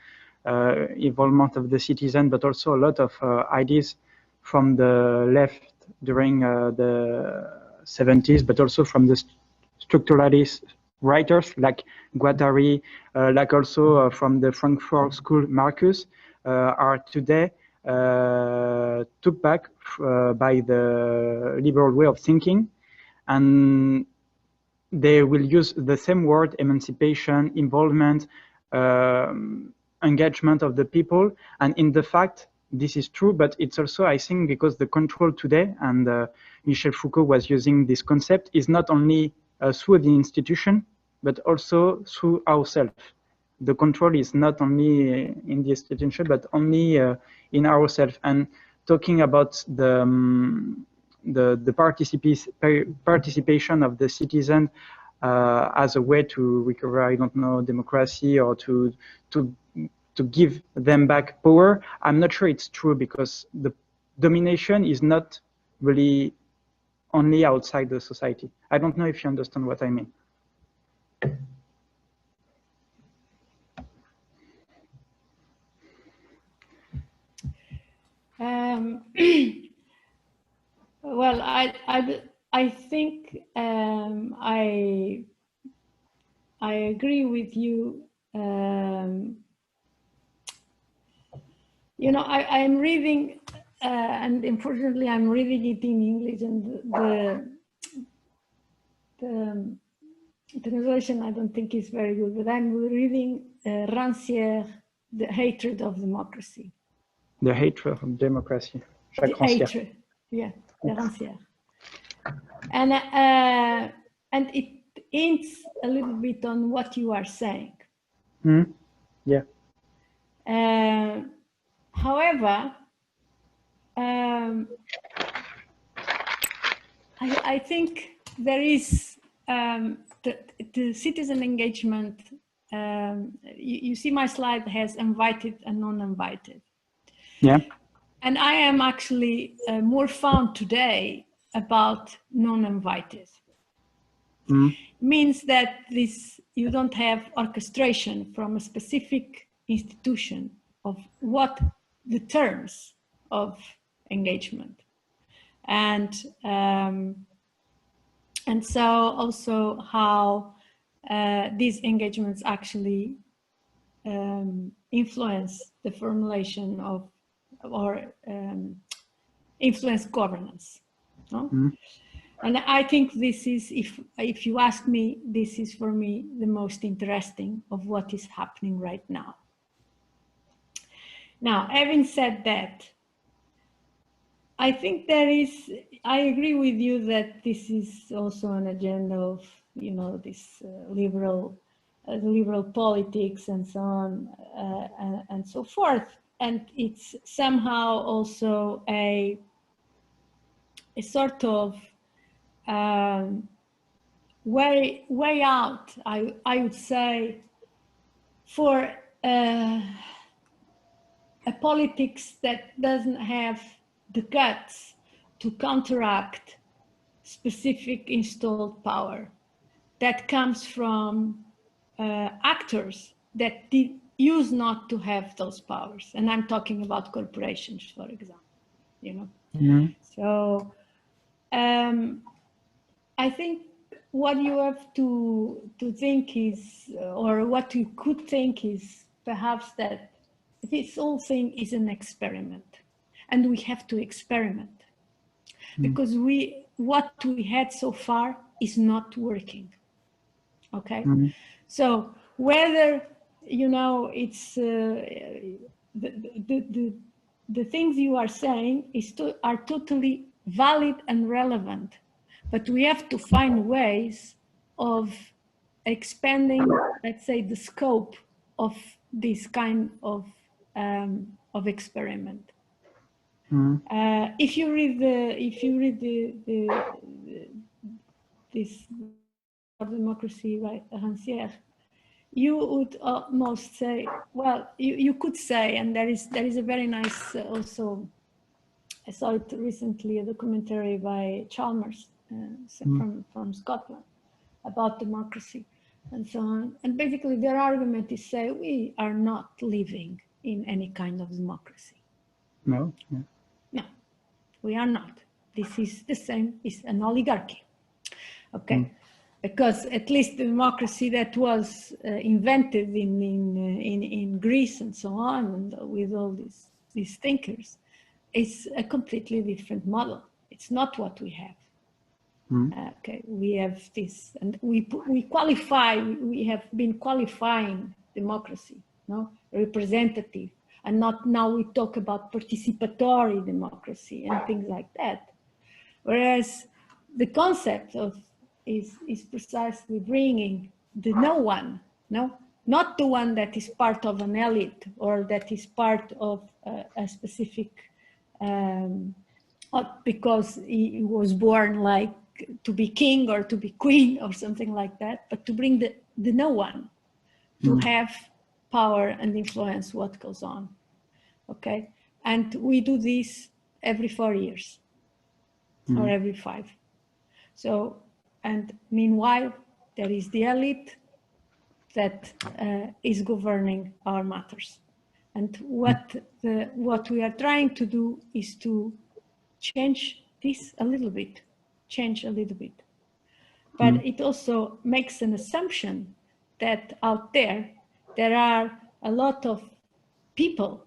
involvement of the citizen, but also a lot of ideas from the left during the 70s, but also from the structuralist writers like Guattari, like also from the Frankfurt School, Marcus, are today took back by the liberal way of thinking, and they will use the same word: emancipation, involvement, engagement of the people. And in the fact, this is true, but it's also, I think, because the control today, and Michel Foucault was using this concept, is not only through the institution, but also through ourselves. The control is not only in the institution, but only in ourselves. And talking about the participation of the citizen as a way to recover, I don't know, democracy, or to give them back power, I'm not sure it's true, because the domination is not really only outside the society. I don't know if you understand what I mean. Well, I think I agree with you. You know, I'm reading, and unfortunately, I'm reading it in English, and the translation I don't think is very good. But I'm reading Rancière, The Hatred of Democracy. The hatred of democracy. The hatred, yeah, the Rancière. And it hints a little bit on what you are saying. Mm. Yeah. However, I think there is the citizen engagement. You see my slide has invited and non-invited. Yeah. And I am actually more fond today about non-invited. Mm. Means that you don't have orchestration from a specific institution of what the terms of engagement, and so also how these engagements actually influence the formulation of, or influence governance. No? Mm. And I think this is, if you ask me, this is for me the most interesting of what is happening right now. Now, having said that, I think I agree with you that this is also an agenda of, you know, this liberal politics and so on and so forth. And it's somehow also a sort of way out, I would say, for a politics that doesn't have the guts to counteract specific installed power that comes from actors that used not to have those powers. And I'm talking about corporations, for example, you know. Mm-hmm. So I think what you have to think is, or what you could think is perhaps that this whole thing is an experiment, and we have to experiment because what we had so far is not working. Okay, so whether, you know, it's the things you are saying are totally valid and relevant, but we have to find ways of expanding, let's say, the scope of this kind of experiment. If you read this democracy by Rancière, you would almost say, well, you could say, and there is a very nice also, I saw it recently, a documentary by Chalmers from Scotland about democracy and so on. And basically their argument is say, we are not living in any kind of democracy. No? Yeah. No, we are not. This is the same, it's an oligarchy. Okay, because at least the democracy that was invented in Greece and so on, and with all these thinkers, is a completely different model. It's not what we have. Okay, we have this, and we have been qualifying democracy, no, representative, and not now we talk about participatory democracy and things like that. Whereas the concept of is precisely bringing the no one, no, not the one that is part of an elite or that is part of a specific, because he was born like to be king or to be queen or something like that, but to bring the no one to have power and influence what goes on. Okay, and we do this every 4 years or every 5. So, and meanwhile, there is the elite that is governing our matters. And what we are trying to do is to change this a little bit, But it also makes an assumption that out there are a lot of people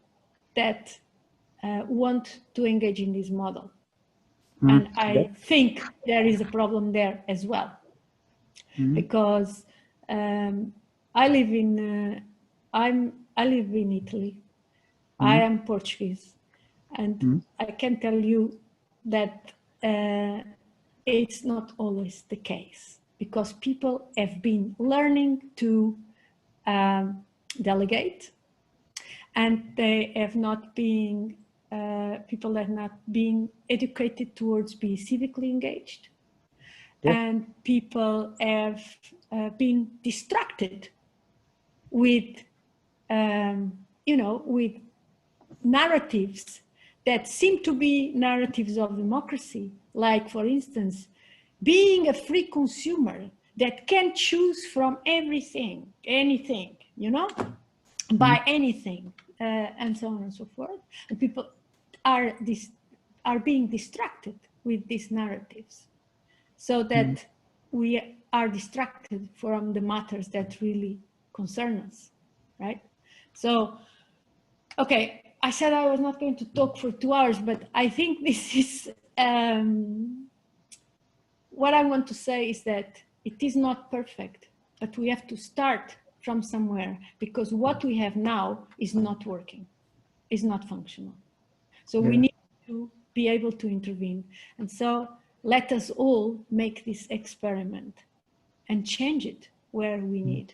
that want to engage in this model. And I think there is a problem there as well, because I live in Italy. I am Portuguese, and I can tell you that it's not always the case, because people have been learning to delegate, and they have not been people have not been educated towards being civically engaged, and people have been distracted with, with narratives that seem to be narratives of democracy, like, for instance, being a free consumer that can choose from everything, anything, buy anything, and so on and so forth. And people are being distracted with these narratives, so that we are distracted from the matters that really concern us, right? So, okay, I said I was not going to talk for 2 hours, but I think this is, what I want to say is that it is not perfect, but we have to start from somewhere, because what we have now is not working, is not functional. So we need to be able to intervene. And so let us all make this experiment and change it where we need.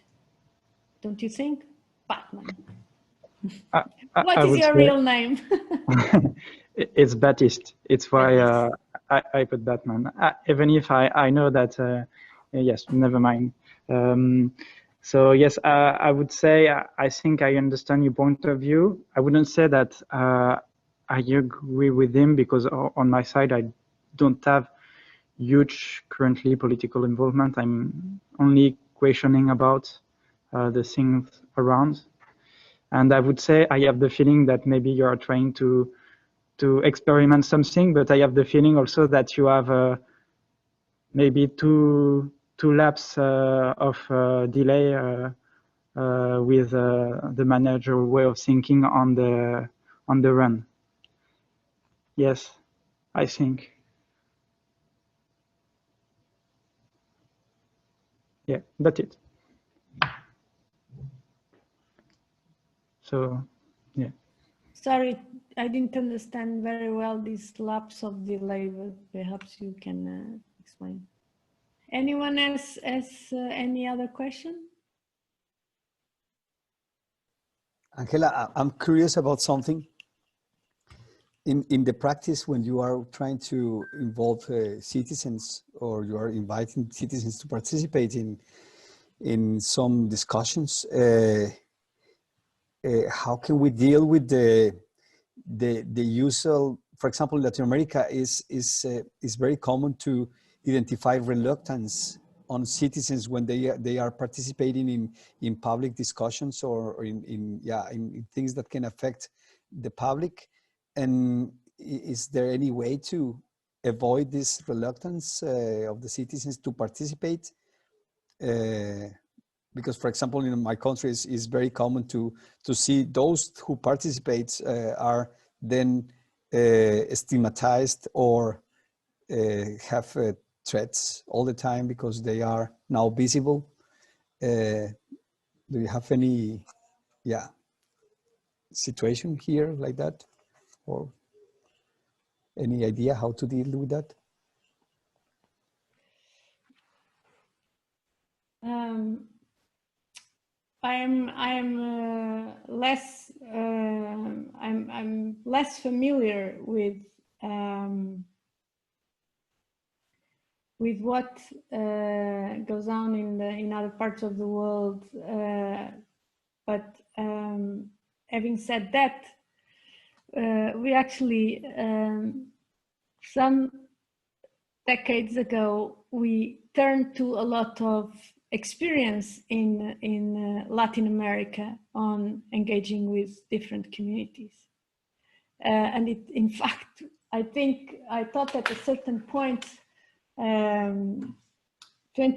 Don't you think, Batman? What is your real name? It's Baptiste. It's why I put Batman. Even if I know that, yes, never mind. So yes, I would say I think I understand your point of view. I wouldn't say that I agree with him, because on my side I don't have huge currently political involvement. I'm only questioning about the things around. And I would say I have the feeling that maybe you are trying to experiment something, but I have the feeling also that you have maybe two laps of delay with the manager way of thinking on the run. Yes, I think. Yeah, that's it. So, yeah. Sorry, I didn't understand very well these laps of delay, but perhaps you can explain. Anyone else has any other question? Ângela, I'm curious about something. In the practice, when you are trying to involve citizens, or you are inviting citizens to participate in some discussions, how can we deal with the usual? For example, in Latin America is very common to identify reluctance on citizens when they are participating in public discussions or in things that can affect the public. And is there any way to avoid this reluctance of the citizens to participate? Because, for example, in my country, it's very common to see those who participate are then stigmatized or have threats all the time because they are now visible. Do you have any situation here like that? Or any idea how to deal with that? I'm less familiar with what goes on in other parts of the world, but having said that, we actually some decades ago we turned to a lot of experience in Latin America on engaging with different communities, and in fact, I thought at a certain point, 20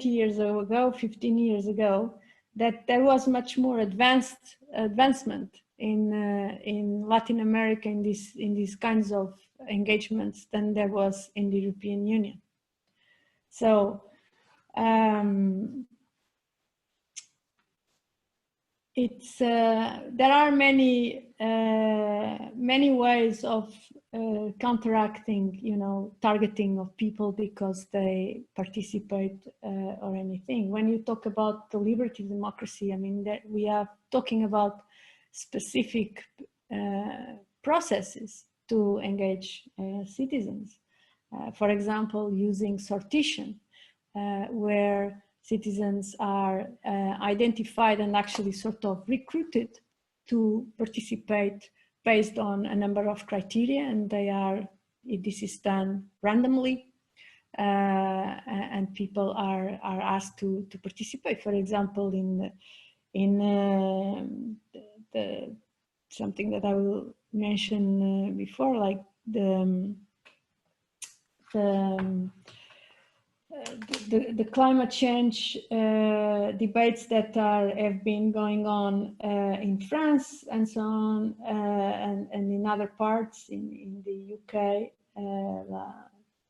years ago, 15 years ago, that there was much more advancement in Latin America in these kinds of engagements than there was in the European Union. So there are many ways of counteracting, targeting of people because they participate or anything. When you talk about deliberative democracy, I mean that we are talking about specific processes to engage citizens. For example, using sortition, where citizens are identified and actually sort of recruited to participate based on a number of criteria, and this is done randomly, and people are asked to participate. For example, in something that I will mention before, like the climate change debates that have been going on in France and so on, and in other parts in the UK,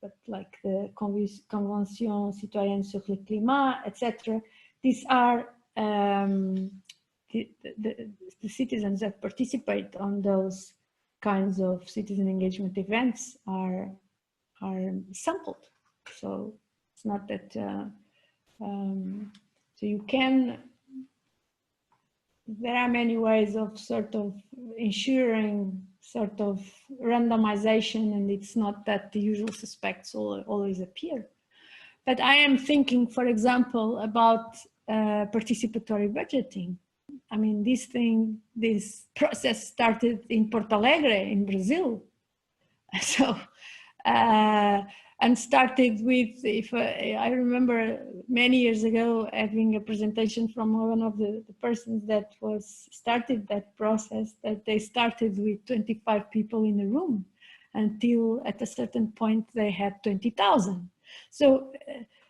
but like the Convention Citoyenne sur le Climat, etc. These are the citizens that participate on those kinds of citizen engagement events are sampled. So it's not that, so you can, there are many ways of sort of ensuring sort of randomization, and it's not that the usual suspects always appear. But I am thinking, for example, about participatory budgeting. I mean, this process started in Porto Alegre in Brazil. So, and started with, if I remember many years ago having a presentation from one of the persons that started that process, that they started with 25 people in a room until at a certain point they had 20,000. So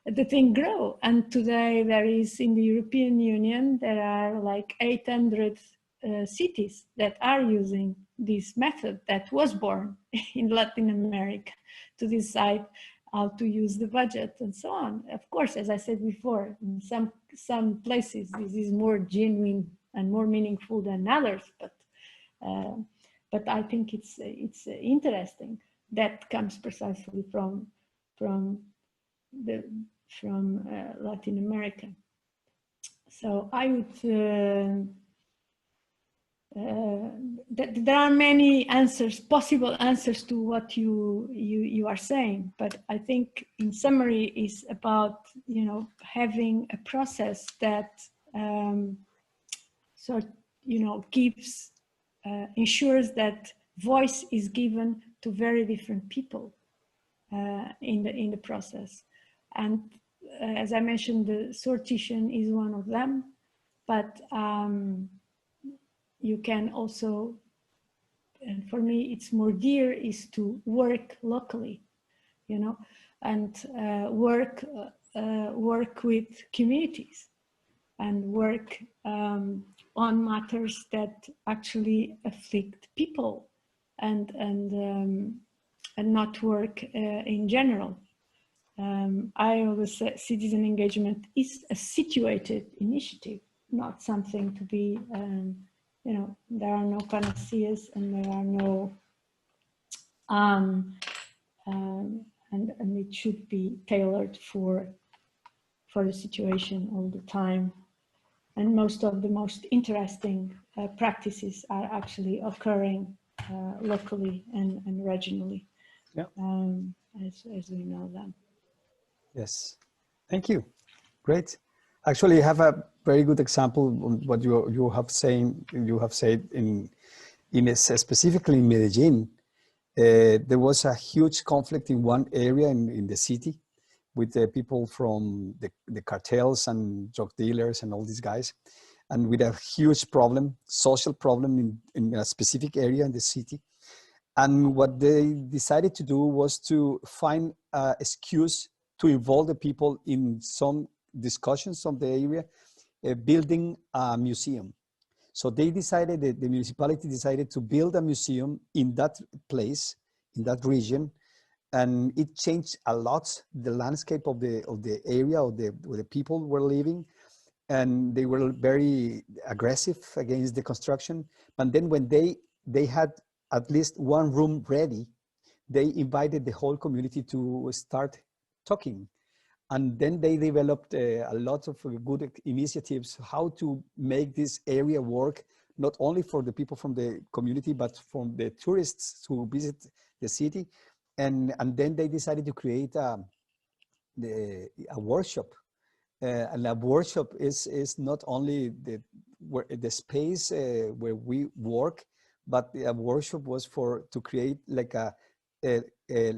the thing grew, and today there is, in the European Union, there are like 800 cities that are using this method that was born in Latin America to decide how to use the budget and so on. Of course, as I said before, in some places this is more genuine and more meaningful than others, but I think it's interesting. That comes precisely from Latin America. So I would, there are many answers, possible answers to what you are saying, but I think in summary is about, you know, having a process that gives, ensures that voice is given to very different people in the process. And as I mentioned, the sortition is one of them, but you can also, and for me it's more dear, is to work locally, you know, and work with communities and work on matters that actually afflict people, and not work in general. I always say citizen engagement is a situated initiative, not something to be, you know, there are no panaceas and there are no, and it should be tailored for the situation all the time. And most of the most interesting practices are actually occurring locally and regionally, yeah. As we know them. Yes, thank you. Great. Actually, you have a very good example on what you have said specifically in Medellin. There was a huge conflict in one area in the city with the people from the cartels and drug dealers and all these guys, and with a huge problem, social problem in a specific area in the city. And what they decided to do was to find an excuse to involve the people in some discussions of the area, building a museum. So they decided, the municipality decided to build a museum in that place, in that region, and it changed a lot the landscape of the area where the people were living, and they were very aggressive against the construction. But then when they had at least one room ready, they invited the whole community to start talking. And then they developed a lot of good initiatives, how to make this area work, not only for the people from the community, but from the tourists who visit the city. And then they decided to create a workshop. And a workshop is not only the space where we work, but a workshop was to create like a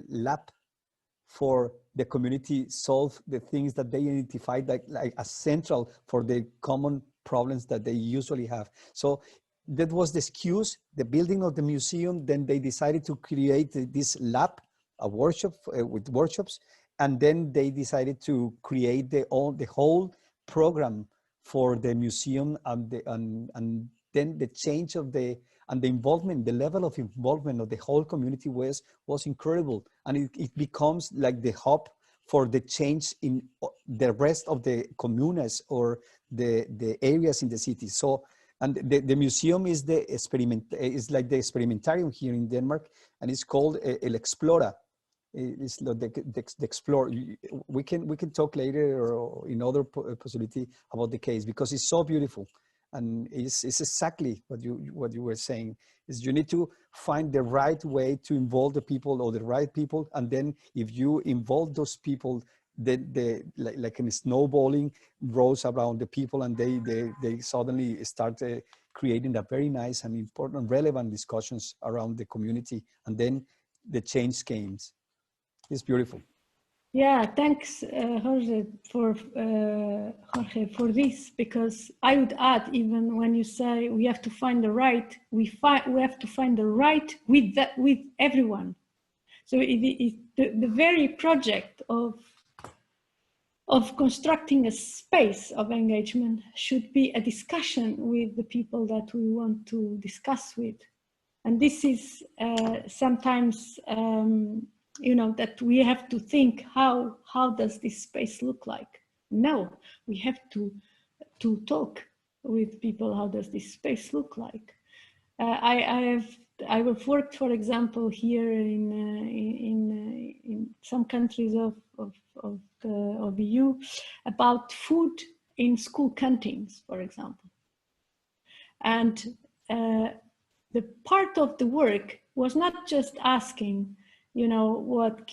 lab for the community, solve the things that they identified like as central for the common problems that they usually have. So that was the excuse, the building of the museum. Then they decided to create this lab, a workshop with workshops, and then they decided to create the whole program for the museum, and then the change of the involvement, the level of involvement of the whole community was incredible, and it becomes like the hub for the change in the rest of the communes or the areas in the city. So, and the museum is is like the experimentarium here in Denmark, and it's called El Explora. It's the Explore. We can talk later or in other possibility about the case, because it's so beautiful. And it's exactly what you were saying, is you need to find the right way to involve the people, or the right people. And then if you involve those people, then like in snowballing rolls around the people, and they suddenly start creating a very nice and important, relevant discussions around the community. And then the change came. It's beautiful. Yeah, thanks, Jorge, for this, because I would add, even when you say we have to find the right, we have to find the right with everyone. So the very project of constructing a space of engagement should be a discussion with the people that we want to discuss with, and this is sometimes. You know, that we have to think, how does this space look like? No, we have to talk with people. How does this space look like? I have I've worked, for example, here in some countries of the EU about food in school canteens, for example. And the part of the work was not just asking, you know, what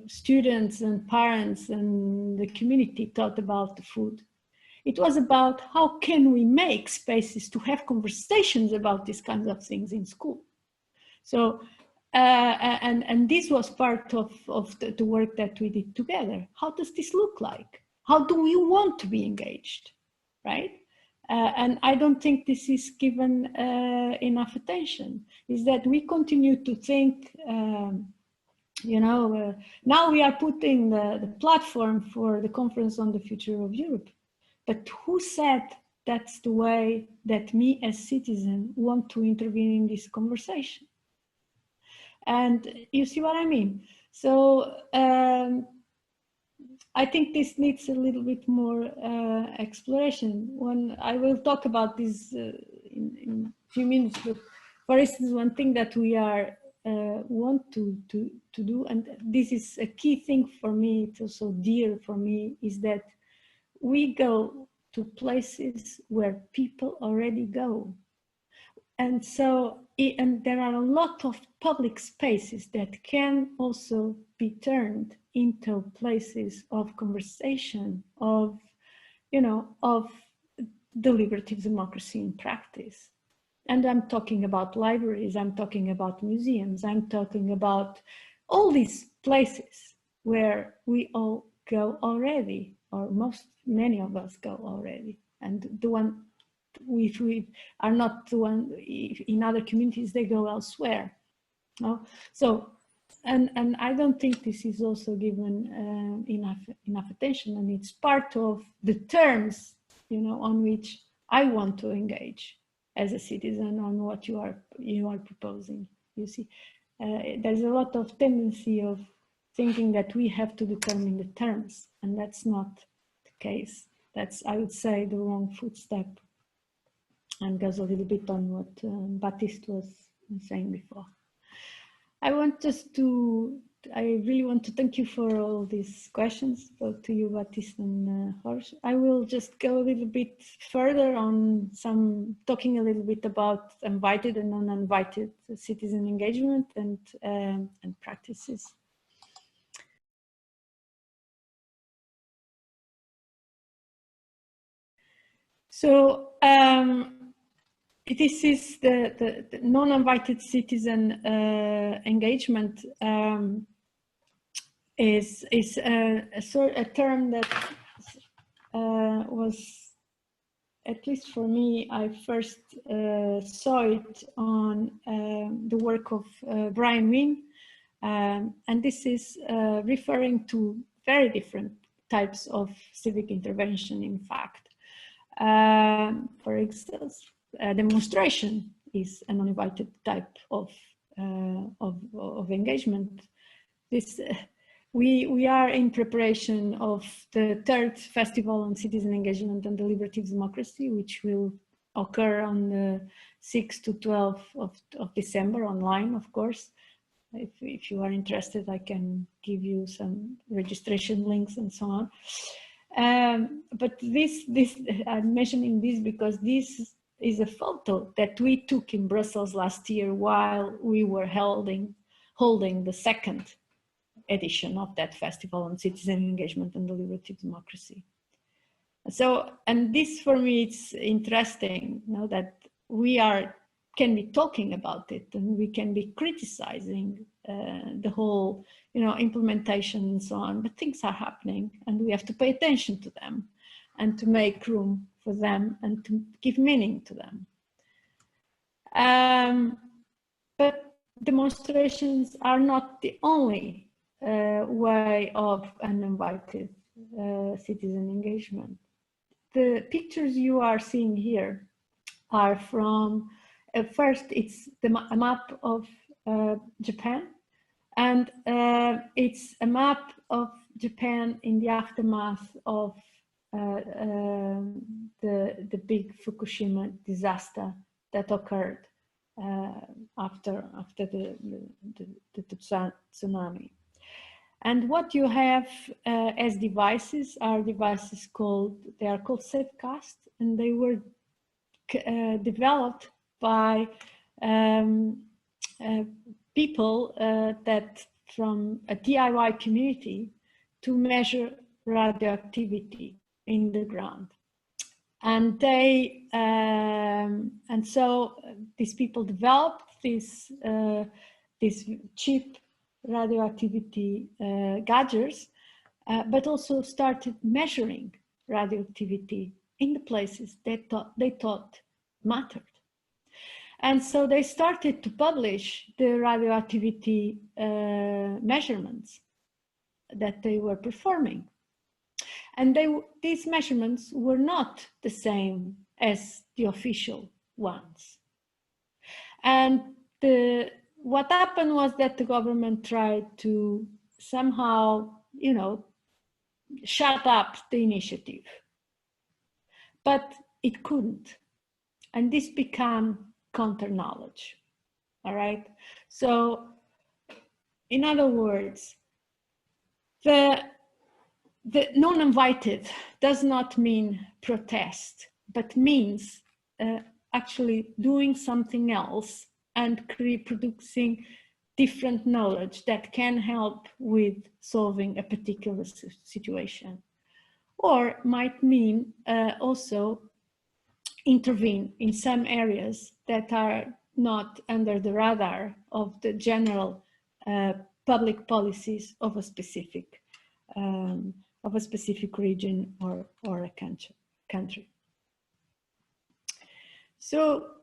students and parents and the community thought about the food. It was about how can we make spaces to have conversations about these kinds of things in school. So, and this was part of the work that we did together. How does this look like? How do we want to be engaged, right? And I don't think this is given enough attention, is that we continue to think, you know, now we are putting the platform for the Conference on the Future of Europe. But who said that's the way that me as citizen want to intervene in this conversation? And you see what I mean? So I think this needs a little bit more exploration. When I will talk about this in a few minutes, but for instance, one thing that we are want to do, and this is a key thing for me, it's also dear for me, is that we go to places where people already go. And so, and there are a lot of public spaces that can also be turned into places of conversation, of, you know, of deliberative democracy in practice. And I'm talking about libraries, I'm talking about museums, I'm talking about all these places where we all go already, or many of us go already. And the one we are not the one in other communities, they go elsewhere. No? So, and I don't think this is also given enough attention, and it's part of the terms, you know, on which I want to engage as a citizen on what you are proposing. You see, there's a lot of tendency of thinking that we have to determine the terms, and that's not the case. That's, I would say, the wrong footstep, and goes a little bit on what Baptiste was saying before. I really want to thank you for all these questions, both to you, Baptiste and Jorge. I will just go a little bit further on talking a little bit about invited and uninvited citizen engagement and practices. So this is the non-invited citizen engagement is a term that was, at least for me, I first saw it on the work of Brian Wynne, and this is referring to very different types of civic intervention, in fact. For instance, a demonstration is an uninvited type of engagement. This we are in preparation of the third Festival on Citizen Engagement and Deliberative Democracy, which will occur on the 6th to 12th of December online, of course. If you are interested, I can give you some registration links and so on. But this I'm mentioning this because this is a photo that we took in Brussels last year while we were holding the second edition of that Festival on Citizen Engagement and Deliberative Democracy. So, and this for me, it's interesting, you know, that we can be talking about it and we can be criticizing the whole, you know, implementation and so on, but things are happening and we have to pay attention to them and to make room for them and to give meaning to them. But demonstrations are not the only way of uninvited citizen engagement. The pictures you are seeing here are from, first it's a map of Japan, and it's a map of Japan in the aftermath of the big Fukushima disaster that occurred after the tsunami. And what you have as devices are devices called Safecast, and they were developed by people that from a DIY community to measure radioactivity in the ground. And they and so these people developed this cheap radioactivity gaugers, but also started measuring radioactivity in the places they thought mattered. And so they started to publish the radioactivity measurements that they were performing. And these measurements were not the same as the official ones. And what happened was that the government tried to somehow, you know, shut up the initiative. But it couldn't. And this became counter-knowledge, all right? So, in other words, the non-invited does not mean protest, but means actually doing something else and producing different knowledge that can help with solving a particular situation. Or might mean also intervene in some areas that are not under the radar of the general public policies of a specific region or a country. So,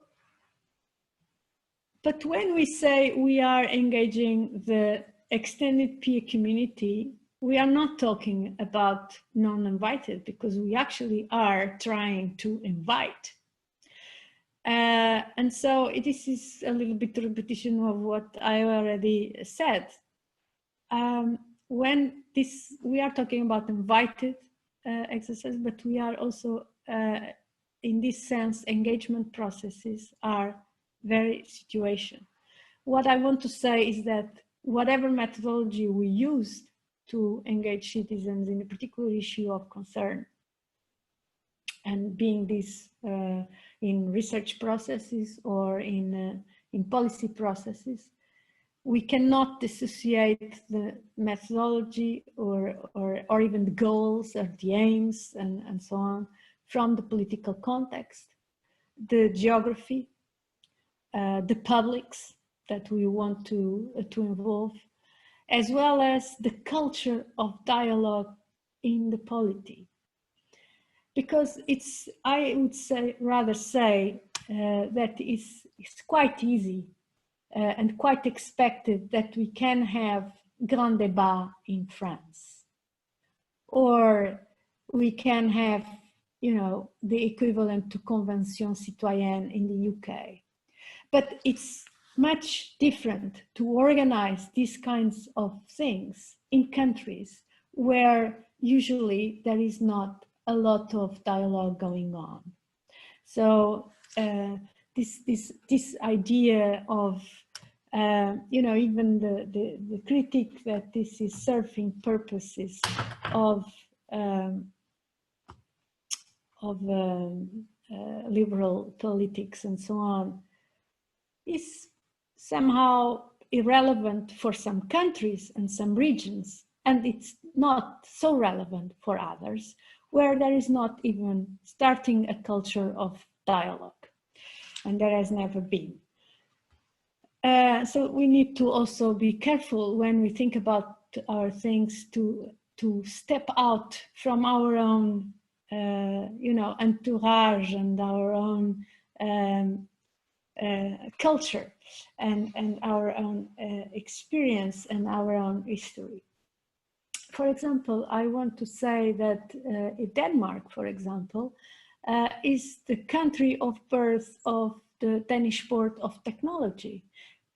but when we say we are engaging the extended peer community, we are not talking about non-invited, because we actually are trying to invite. And so this is a little bit repetition of what I already said. When we are talking about invited exercise, but we are also, in this sense, engagement processes are very situational. What I want to say is that whatever methodology we use to engage citizens in a particular issue of concern, and being this in research processes or in policy processes, we cannot dissociate the methodology or even the goals or the aims and so on from the political context, the geography, the publics that we want to involve, as well as the culture of dialogue in the polity. Because it's, I would say, rather say that it's quite easy and quite expected that we can have grand débat in France, or we can have, you know, the equivalent to Convention Citoyenne in the UK. But it's much different to organize these kinds of things in countries where usually there is not a lot of dialogue going on. So this idea of you know, even the critique that this is serving purposes of liberal politics and so on is somehow irrelevant for some countries and some regions, and it's not so relevant for others, where there is not even starting a culture of dialogue, and there has never been. So we need to also be careful when we think about our things to step out from our own, you know, entourage and our own culture and our own experience and our own history. For example, I want to say that Denmark, for example, is the country of birth of the Danish Board of Technology.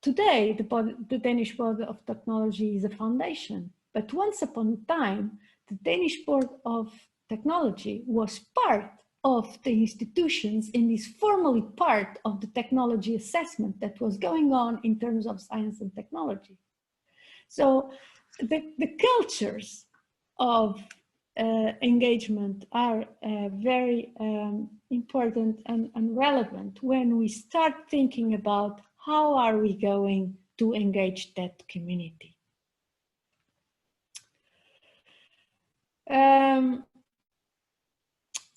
Today, the Danish Board of Technology is a foundation, but once upon a time, the Danish Board of Technology was part of the institutions in this formally part of the technology assessment that was going on in terms of science and technology. So the cultures of engagement are very important and relevant when we start thinking about how are we going to engage that community.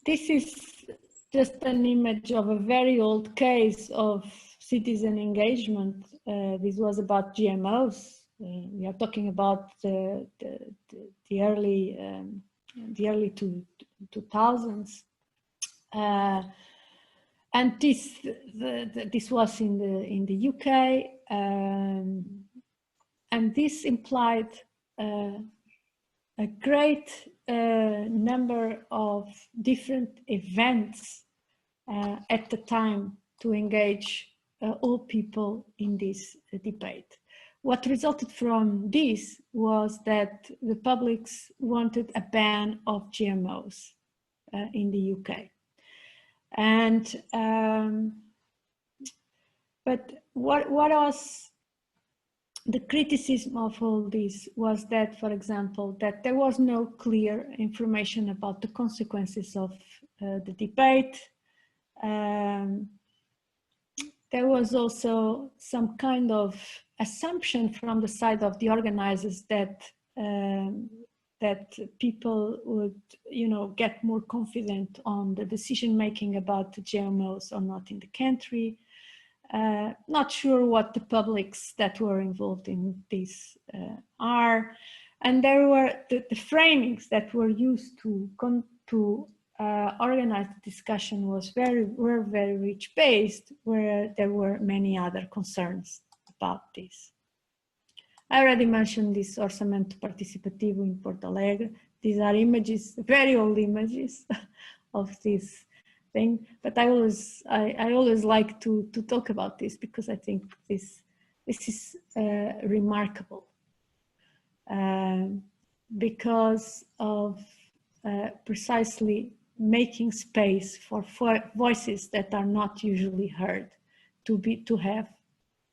This is just an image of a very old case of citizen engagement. This was about GMOs. We are talking about the early 2000s, and this was in the UK, and this implied a great number of different events at the time to engage all people in this debate. What resulted from this was that the publics wanted a ban of GMOs in the UK. And, but what was the criticism of all this was that, for example, that there was no clear information about the consequences of the debate. There was also some kind of assumption from the side of the organizers that that people would, get more confident on the decision making about the GMOs or not in the country. Not sure what the publics that were involved in this are, and there were the framings that were used to organize the discussion were very rich based, where there were many other concerns about this. I already mentioned this Orçamento Participativo in Porto Alegre. These are images, very old images of this thing, but I always like to talk about this because I think this is remarkable because of precisely making space for voices that are not usually heard to have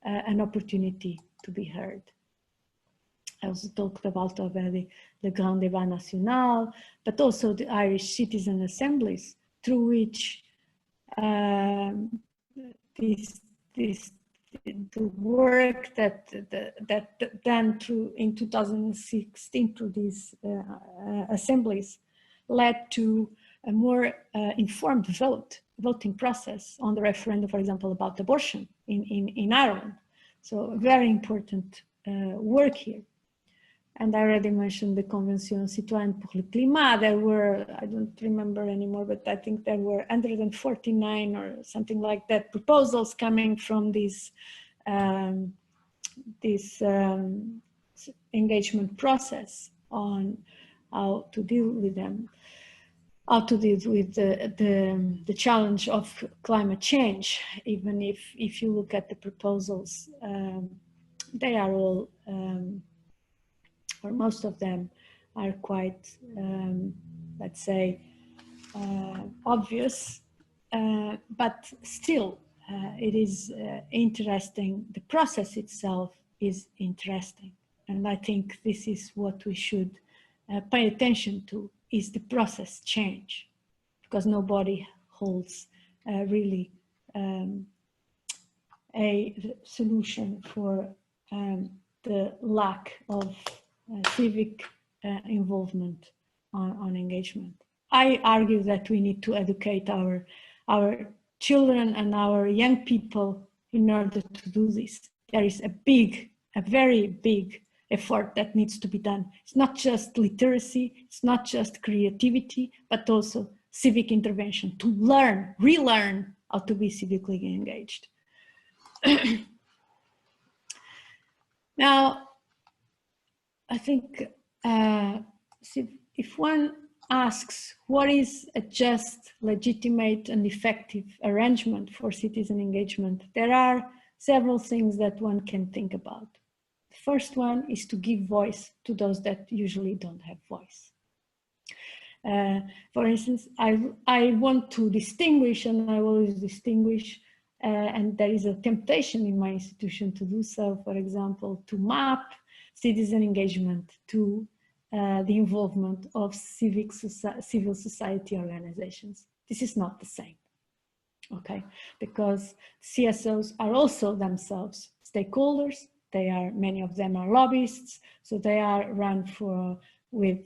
an opportunity to be heard. I also talked about already the Grand Débat National, but also the Irish citizen assemblies, through which the work that done in 2016 through these assemblies led to a more informed voting process on the referendum, for example, about abortion in Ireland. So very important work here. And I already mentioned the Convention Citoyenne pour le Climat. There were, I don't remember anymore, but I think there were 149 or something like that proposals coming from this engagement process on how to deal with them, how to deal with the challenge of climate change. Even if you look at the proposals, they are all, or most of them are quite, let's say, obvious, but still it is interesting. The process itself is interesting. And I think this is what we should pay attention to, is the process change, because nobody holds really a solution for the lack of civic involvement on engagement. I argue that we need to educate our children and our young people in order to do this. There is a very big effort that needs to be done. It's not just literacy, it's not just creativity, but also civic intervention to relearn how to be civically engaged. Now, I think if one asks what is a just, legitimate, and effective arrangement for citizen engagement, there are several things that one can think about. The first one is to give voice to those that usually don't have voice. For instance, I want to distinguish, and I always distinguish, and there is a temptation in my institution to do so, for example, to map citizen engagement to the involvement of civil society organizations. This is not the same, okay? Because CSOs are also themselves stakeholders. They are, many of them are lobbyists, so they are run with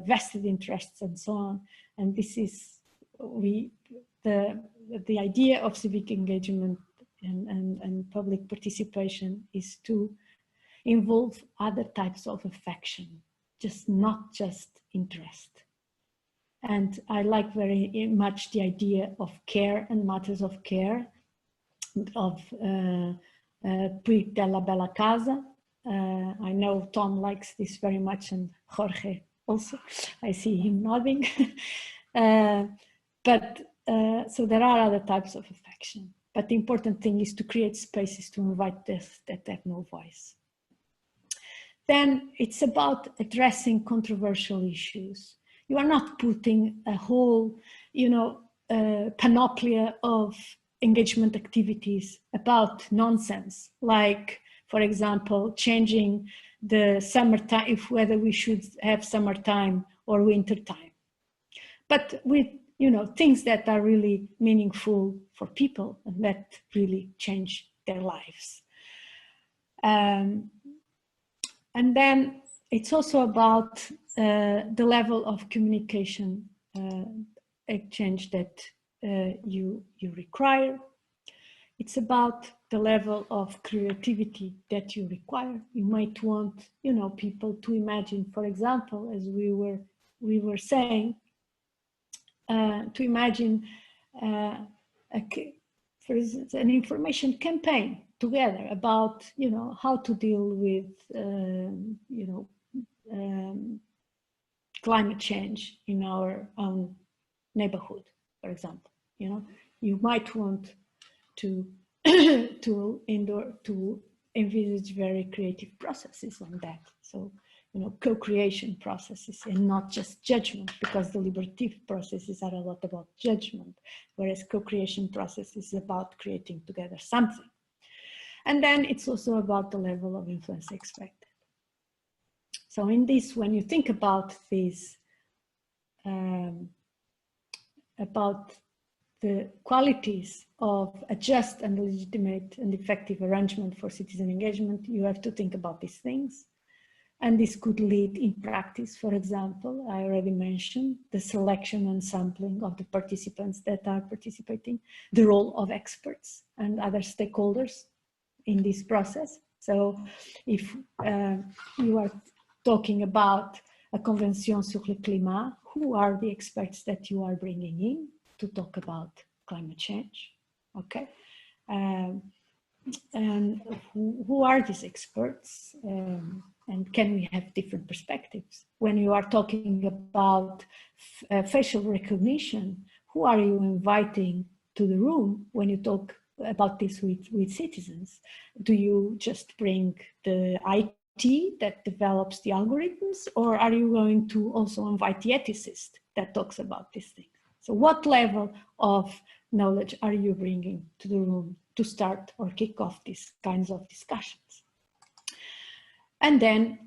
vested interests and so on. And this is, the idea of civic engagement and public participation is to involve other types of affection, not just interest. And I like very much the idea of care and matters of care, of Puig de la Bella Casa. I know Tom likes this very much, and Jorge also. I see him nodding. So there are other types of affection, but the important thing is to create spaces to invite that have no voice. Then it's about addressing controversial issues. You are not putting a whole, panoplia of engagement activities about nonsense, like, for example, changing the summertime, whether we should have summertime or wintertime. But with, things that are really meaningful for people and that really change their lives. And then it's also about the level of communication exchange that you require. It's about the level of creativity that you require. You might want, people to imagine, for example, as we were saying, to imagine, for instance, an information campaign together about, how to deal with, climate change in our own neighborhood, for example. You might want to to envisage very creative processes on that. So, co-creation processes and not just judgment, because deliberative processes are a lot about judgment, whereas co-creation process is about creating together something. And then it's also about the level of influence expected. So in this, when you think about this, about the qualities of a just and legitimate and effective arrangement for citizen engagement, you have to think about these things. And this could lead in practice, for example, I already mentioned the selection and sampling of the participants that are participating, the role of experts and other stakeholders in this process. So if you are talking about a Convention sur le Climat, who are the experts that you are bringing in to talk about climate change, okay? And who are these experts? And can we have different perspectives? When you are talking about facial recognition, who are you inviting to the room when you talk about this with citizens? Do you just bring the IT that develops the algorithms, or are you going to also invite the ethicist that talks about these things? So what level of knowledge are you bringing to the room to start or kick off these kinds of discussions? And then,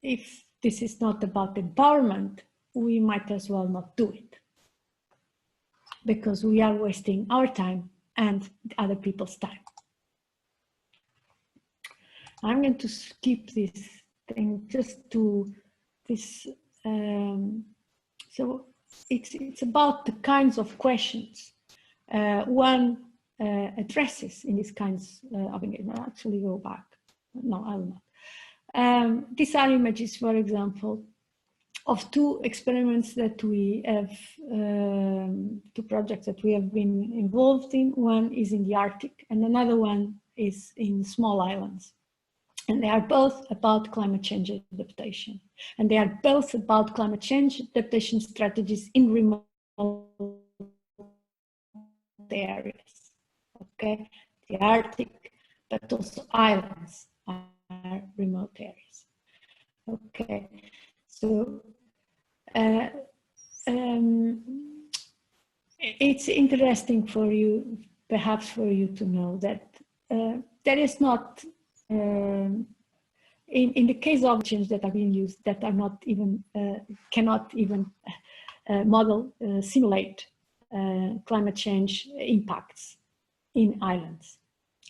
if this is not about empowerment, we might as well not do it, because we are wasting our time and other people's time. I'm going to skip this thing just to this. So it's about the kinds of questions one addresses in these kinds of engagement. I'll actually go back. No, I will not. These are images, for example, of two experiments that we have, two projects that we have been involved in. One is in the Arctic and another one is in small islands. And they are both about climate change adaptation. And they are both about climate change adaptation strategies in remote areas, okay? The Arctic, but also islands are remote areas, okay? So it's interesting for you, perhaps for you to know that there is not, in the case of change that are being used that are not even, cannot even simulate climate change impacts in islands,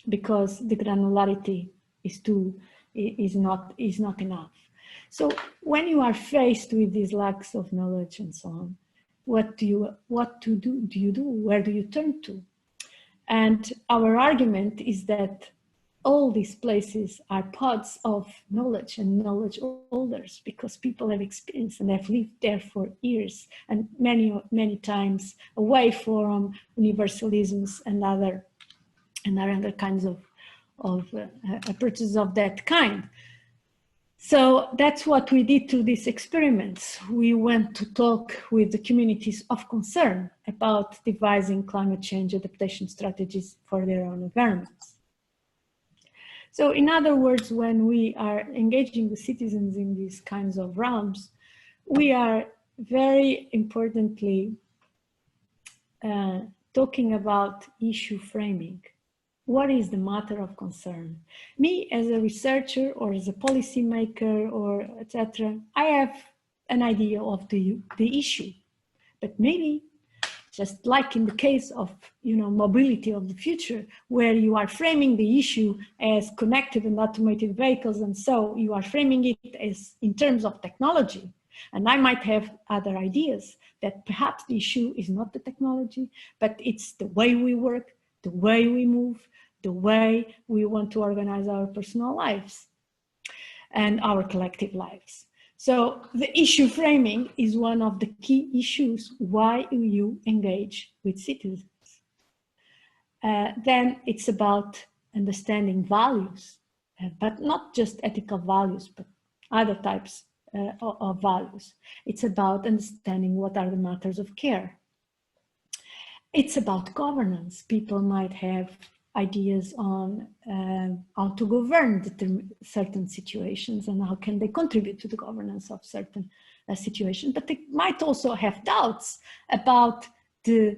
because the granularity is not enough. So when you are faced with these lacks of knowledge and so on, what do you do? Where do you turn to? And our argument is that all these places are pods of knowledge and knowledge holders, because people have experienced and have lived there for years and many times away from universalisms and other kinds of approaches of that kind. So that's what we did to these experiments. We went to talk with the communities of concern about devising climate change adaptation strategies for their own environments. So in other words, when we are engaging the citizens in these kinds of realms, we are very importantly talking about issue framing. What is the matter of concern? Me as a researcher or as a policymaker or etc., I have an idea of the issue, but maybe just like in the case of mobility of the future, where you are framing the issue as connected and automated vehicles, and so you are framing it as in terms of technology. And I might have other ideas that perhaps the issue is not the technology, but it's the way we work, the way we move, the way we want to organize our personal lives and our collective lives. So the issue framing is one of the key issues why you engage with citizens. Then it's about understanding values, but not just ethical values, but other types of values. It's about understanding what are the matters of care. It's about governance. People might have ideas on how to govern certain situations and how can they contribute to the governance of certain situations, but they might also have doubts about the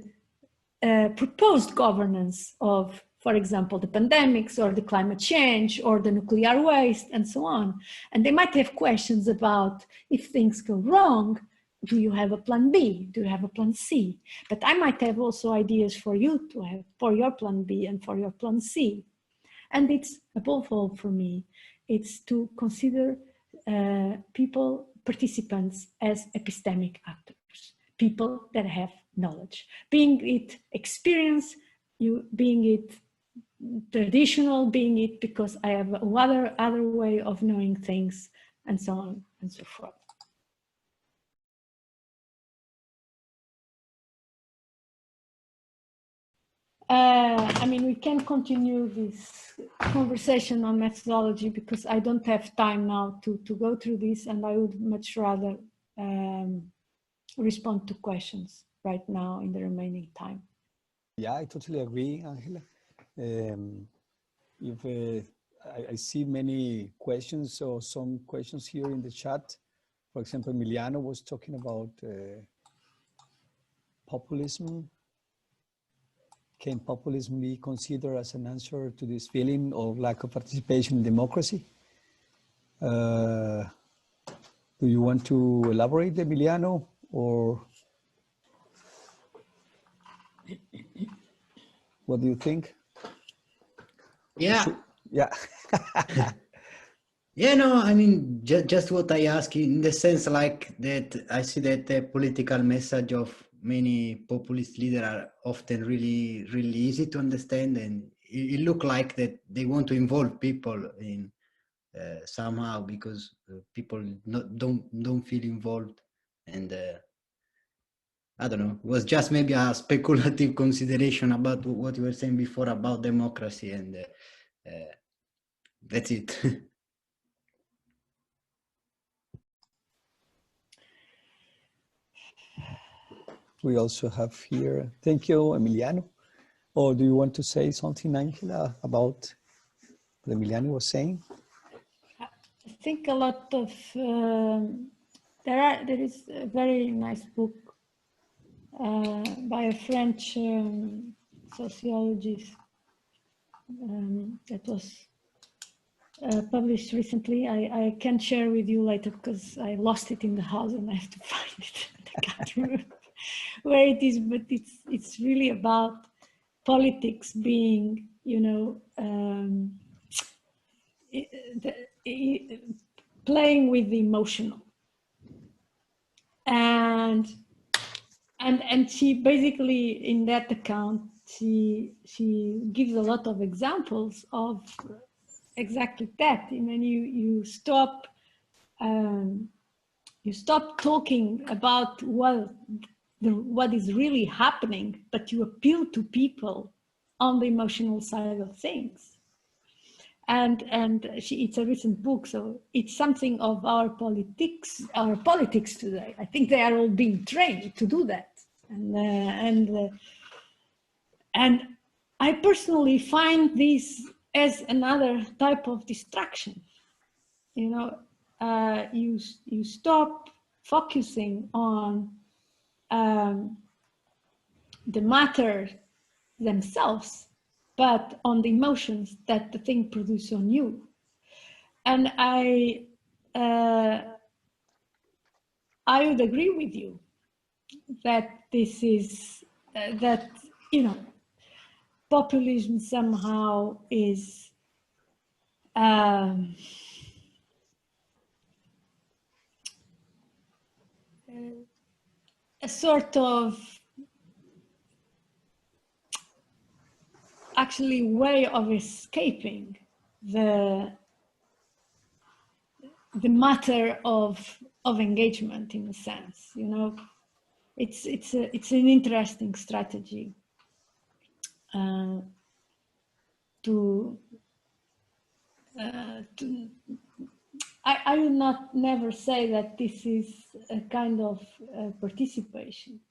proposed governance of, for example, the pandemics or the climate change or the nuclear waste and so on. And they might have questions about if things go wrong, do you have a plan B? Do you have a plan C? But I might have also ideas for you to have for your plan B and for your plan C. And it's above all for me, it's to consider participants as epistemic actors, people that have knowledge, being it experience, being it traditional, being it because I have other way of knowing things, and so on and so forth. I mean, we can continue this conversation on methodology because I don't have time now to go through this, and I would much rather respond to questions right now in the remaining time. Yeah, I totally agree, Ângela. I see many questions, or some questions here in the chat. For example, Emiliano was talking about populism. Can populism be considered as an answer to this feeling of lack of participation in democracy? Do you want to elaborate, Emiliano, or what do you think? Yeah. Yeah. Yeah, no, I mean, just what I ask you, in the sense like that, I see that the political message of many populist leaders are often really easy to understand, and it look like that they want to involve people in somehow, because people don't feel involved, and I don't know, it was just maybe a speculative consideration about what you were saying before about democracy, and that's it. We also have here, thank you, Emiliano. Or do you want to say something, Ângela, about what Emiliano was saying? I think a lot of there is a very nice book by a French sociologist that was published recently. I can share with you later because I lost it in the house and I have to find it. I can't remember where it is, but it's really about politics being, you know, playing with the emotional, and she basically, in that account, she gives a lot of examples of exactly that. I mean, you stop talking about what is really happening, but you appeal to people on the emotional side of things. And it's a recent book, so it's something of our politics today. I think they are all being trained to do that, and I personally find this as another type of distraction. You know, you stop focusing on the matter themselves, but on the emotions that the thing produces on you. And I would agree with you that this is that, you know, populism somehow is a sort of actually way of escaping the matter of engagement, in a sense. You know, it's an interesting strategy I would never say that this is a kind of participation,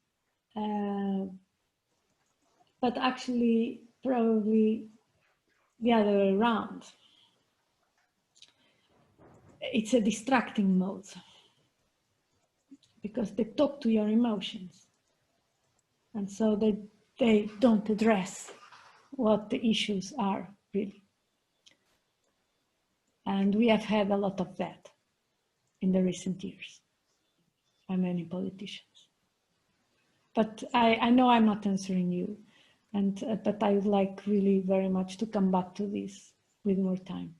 but actually probably the other way around. It's a distracting mode because they talk to your emotions, and so they don't address what the issues are really. And we have had a lot of that in the recent years by many politicians. But I know I'm not answering you, but I would like really very much to come back to this with more time.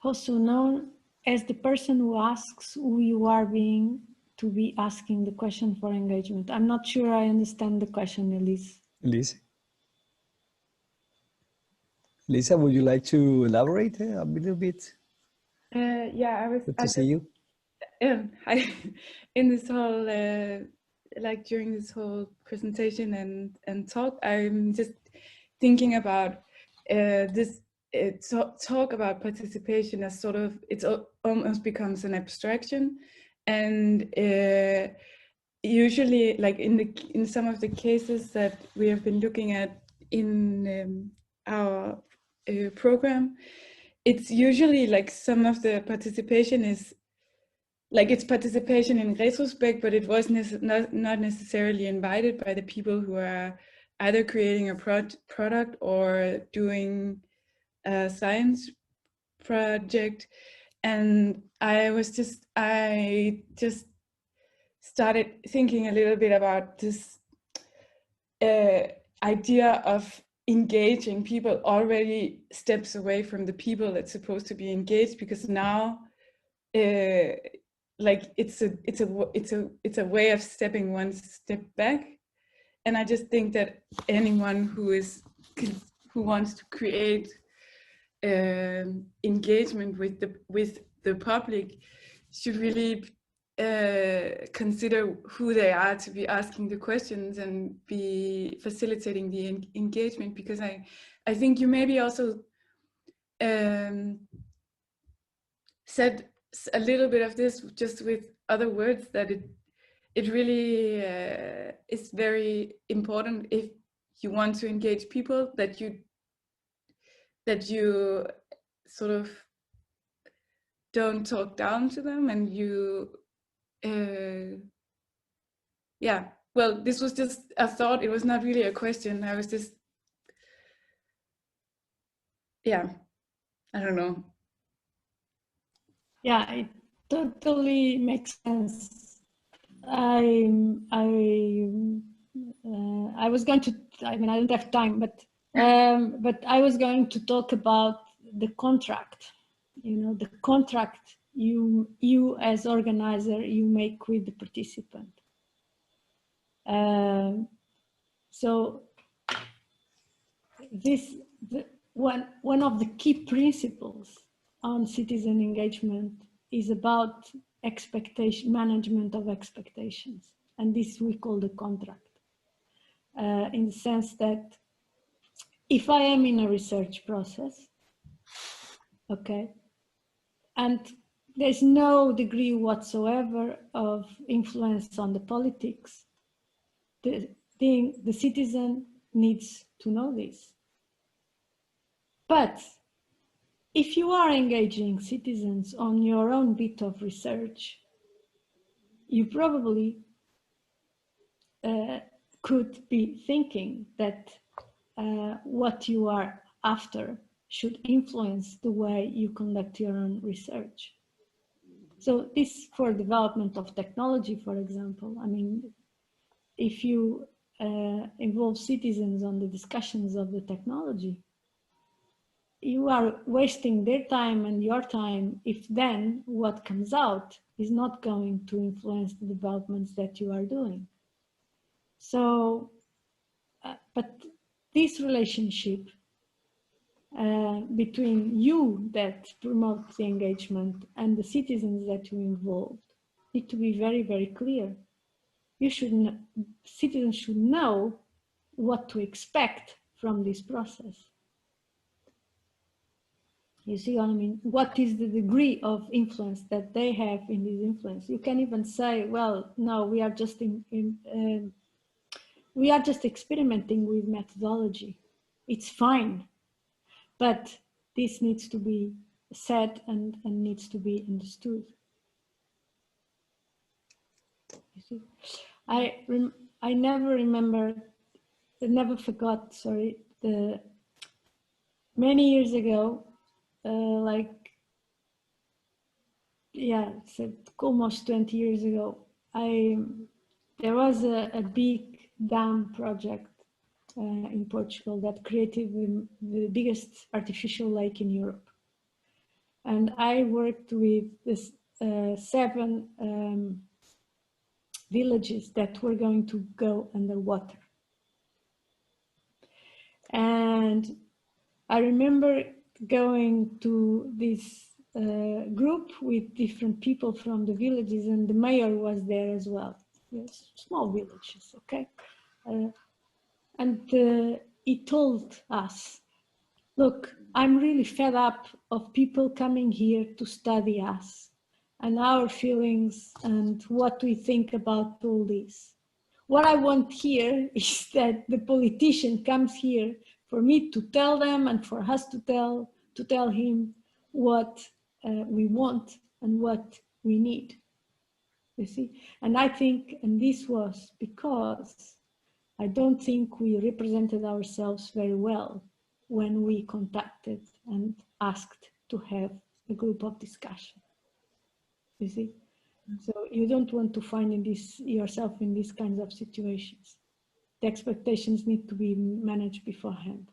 Also known as the person who asks who you are being to be asking the question for engagement. I'm not sure I understand the question, Elise. Lisa, would you like to elaborate a little bit? Yeah, I was. Good to see you. In this whole, like during this whole presentation and talk, I'm just thinking about this talk about participation as sort of, it almost becomes an abstraction, and usually, like in some of the cases that we have been looking at in our program, it's usually like some of the participation is like it's participation in retrospect, but it was not necessarily invited by the people who are either creating a product or doing a science project. And I just started thinking a little bit about this idea of engaging people already steps away from the people that's supposed to be engaged, because now like it's a way of stepping one step back. And I just think that anyone who wants to create engagement with the public should really consider who they are to be asking the questions and be facilitating the engagement, because I think you maybe also said a little bit of this just with other words, that it really is very important if you want to engage people, that you sort of don't talk down to them, and you yeah, well, this was just a thought. It was not really a question. I was just, yeah, I don't know. Yeah, it totally makes sense. I was going to, I mean, I don't have time, but I was going to talk about the contract, you know, the contract you as organizer, you make with the participant. So one of the key principles on citizen engagement is about expectation, management of expectations. And this we call the contract, in the sense that if I am in a research process, okay, and there's no degree whatsoever of influence on the politics, the citizen needs to know this. But if you are engaging citizens on your own bit of research, you probably could be thinking that what you are after should influence the way you conduct your own research. So this, for development of technology, for example, I mean, if you involve citizens on the discussions of the technology, you are wasting their time and your time if then what comes out is not going to influence the developments that you are doing. So, but this relationship between you that promote the engagement and the citizens that you involved need to be very, very clear. You should, citizens should know what to expect from this process. You see what I mean? What is the degree of influence that they have in this influence? You can even say, well, no, we are just we are just experimenting with methodology. It's fine, but this needs to be said and needs to be understood. You see, I never forgot. Sorry, many years ago. Like, yeah, so almost 20 years ago, there was a big dam project in Portugal that created the biggest artificial lake in Europe. And I worked with this 7 villages that were going to go underwater. And I remember going to this group with different people from the villages, and the mayor was there as well. Yes, small villages, okay? And he told us, look, I'm really fed up of people coming here to study us and our feelings and what we think about all this. What I want here is that the politician comes here for me to tell them and for us to tell him what we want and what we need, you see? And I think, and this was because I don't think we represented ourselves very well when we contacted and asked to have a group of discussion, you see? So you don't want to find yourself in these kinds of situations. The expectations need to be managed beforehand.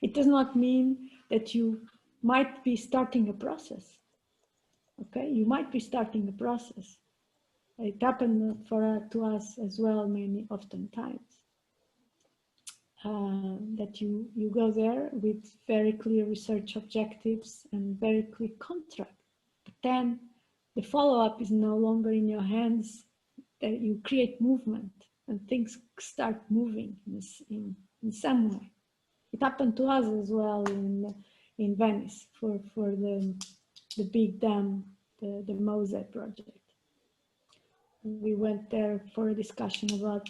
It does not mean that you might be starting a process, okay? You might be starting a process. It happened to us as well oftentimes. That you go there with very clear research objectives and very clear contract. But then the follow-up is no longer in your hands, that you create movement and things start moving in some way. It happened to us as well in Venice for the big dam, the Mose project. We went there for a discussion about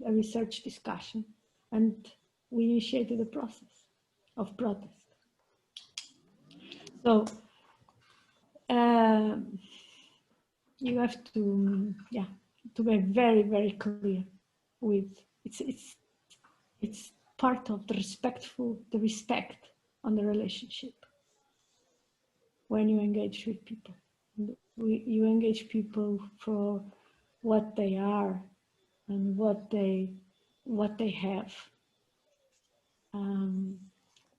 a research discussion, and we initiated a process of protest. So you have to, yeah, to be very, very clear with it's part of the respect on the relationship when you engage with people. You engage people for what they are and what they have,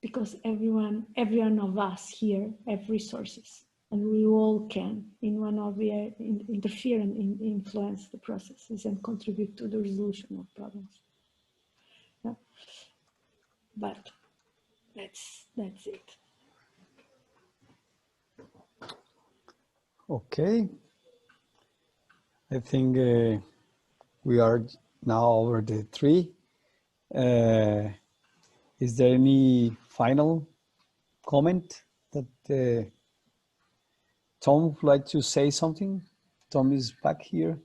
because everyone of us here have resources, and we all can, in one or the other, interfere and influence the processes and contribute to the resolution of problems. Yeah. But that's it. Okay. I think we are now over the 3. Is there any final comment that Tom would like to say something? Tom is back here.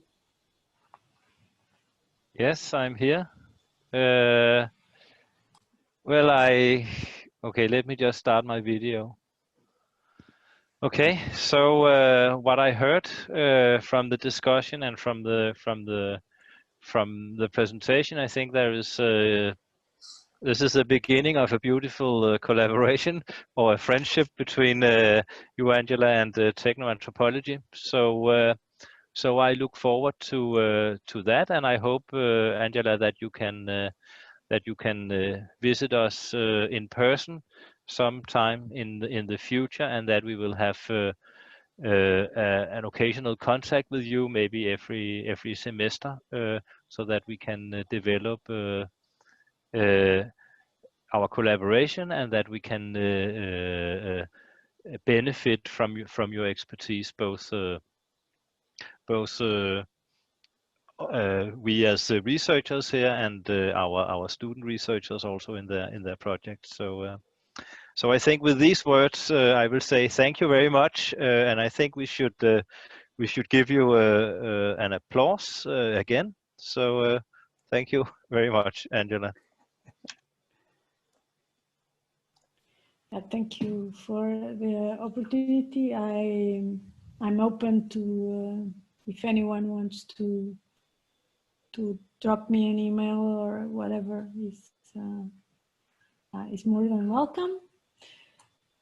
Yes, I'm here. Well, okay, let me just start my video. Okay, so what I heard from the discussion and from the presentation, I think there is this is the beginning of a beautiful collaboration or a friendship between you, Ângela, and Techno-Anthropology. So so I look forward to that, and I hope, Ângela, that you can visit us in person sometime in the future, and that we will have an occasional contact with you, maybe every semester, so that we can develop our collaboration, and that we can benefit from your expertise, both we as researchers here and our student researchers also in their projects. So I think with these words, I will say thank you very much, and I think we should give you an applause again. So thank you very much, Ângela. Thank you for the opportunity. I'm open to if anyone wants to drop me an email or whatever is more than welcome.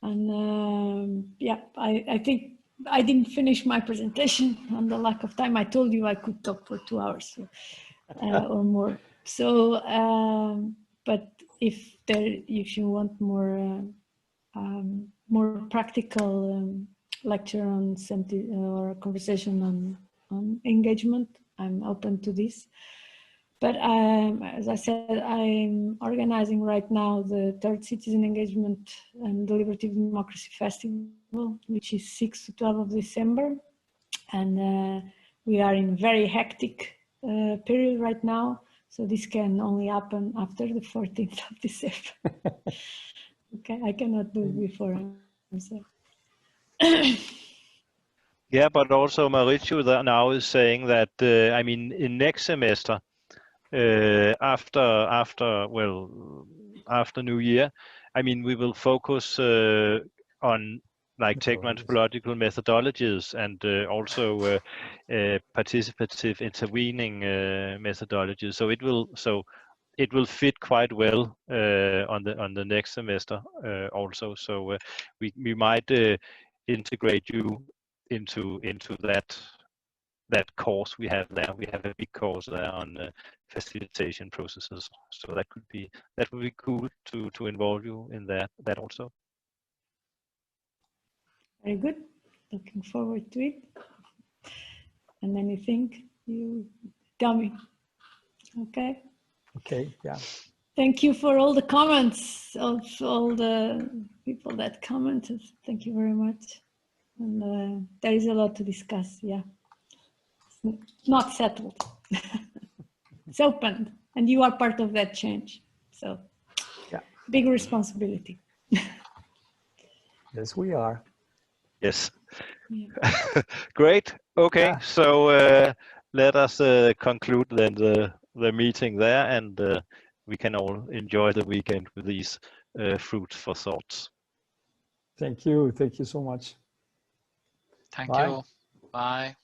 And yeah, I think I didn't finish my presentation on the lack of time. I told you I could talk for 2 hours or more. So, but if you want more practical lecture on something or conversation on engagement, I'm open to this. But as I said, I'm organizing right now the 3rd Citizen Engagement and Deliberative Democracy Festival, which is 6 to 12 of December. And we are in very hectic period right now. So this can only happen after the 14th of December. Okay, I cannot do it before. I'm sorry. Yeah, but also Mauricio now is saying that, I mean, in next semester, after New Year, I mean, we will focus on like techno-anthropological methodologies and also participative intervening methodologies. So it will fit quite well on the next semester also. So we might integrate you into that course we have there. We have a big course there on facilitation processes. So that would be cool to involve you in that also. Very good. Looking forward to it. And anything you tell me. Okay. Okay. Yeah. Thank you for all the comments of all the people that commented. Thank you very much. And there is a lot to discuss. Yeah. It's not settled. It's open, and you are part of that change. So, yeah, big responsibility. Yes, we are. Yes. Yeah. Great. Okay. Yeah. So let us conclude then the meeting there, and we can all enjoy the weekend with these fruit for thoughts. Thank you so much. Thank Bye. you. Bye.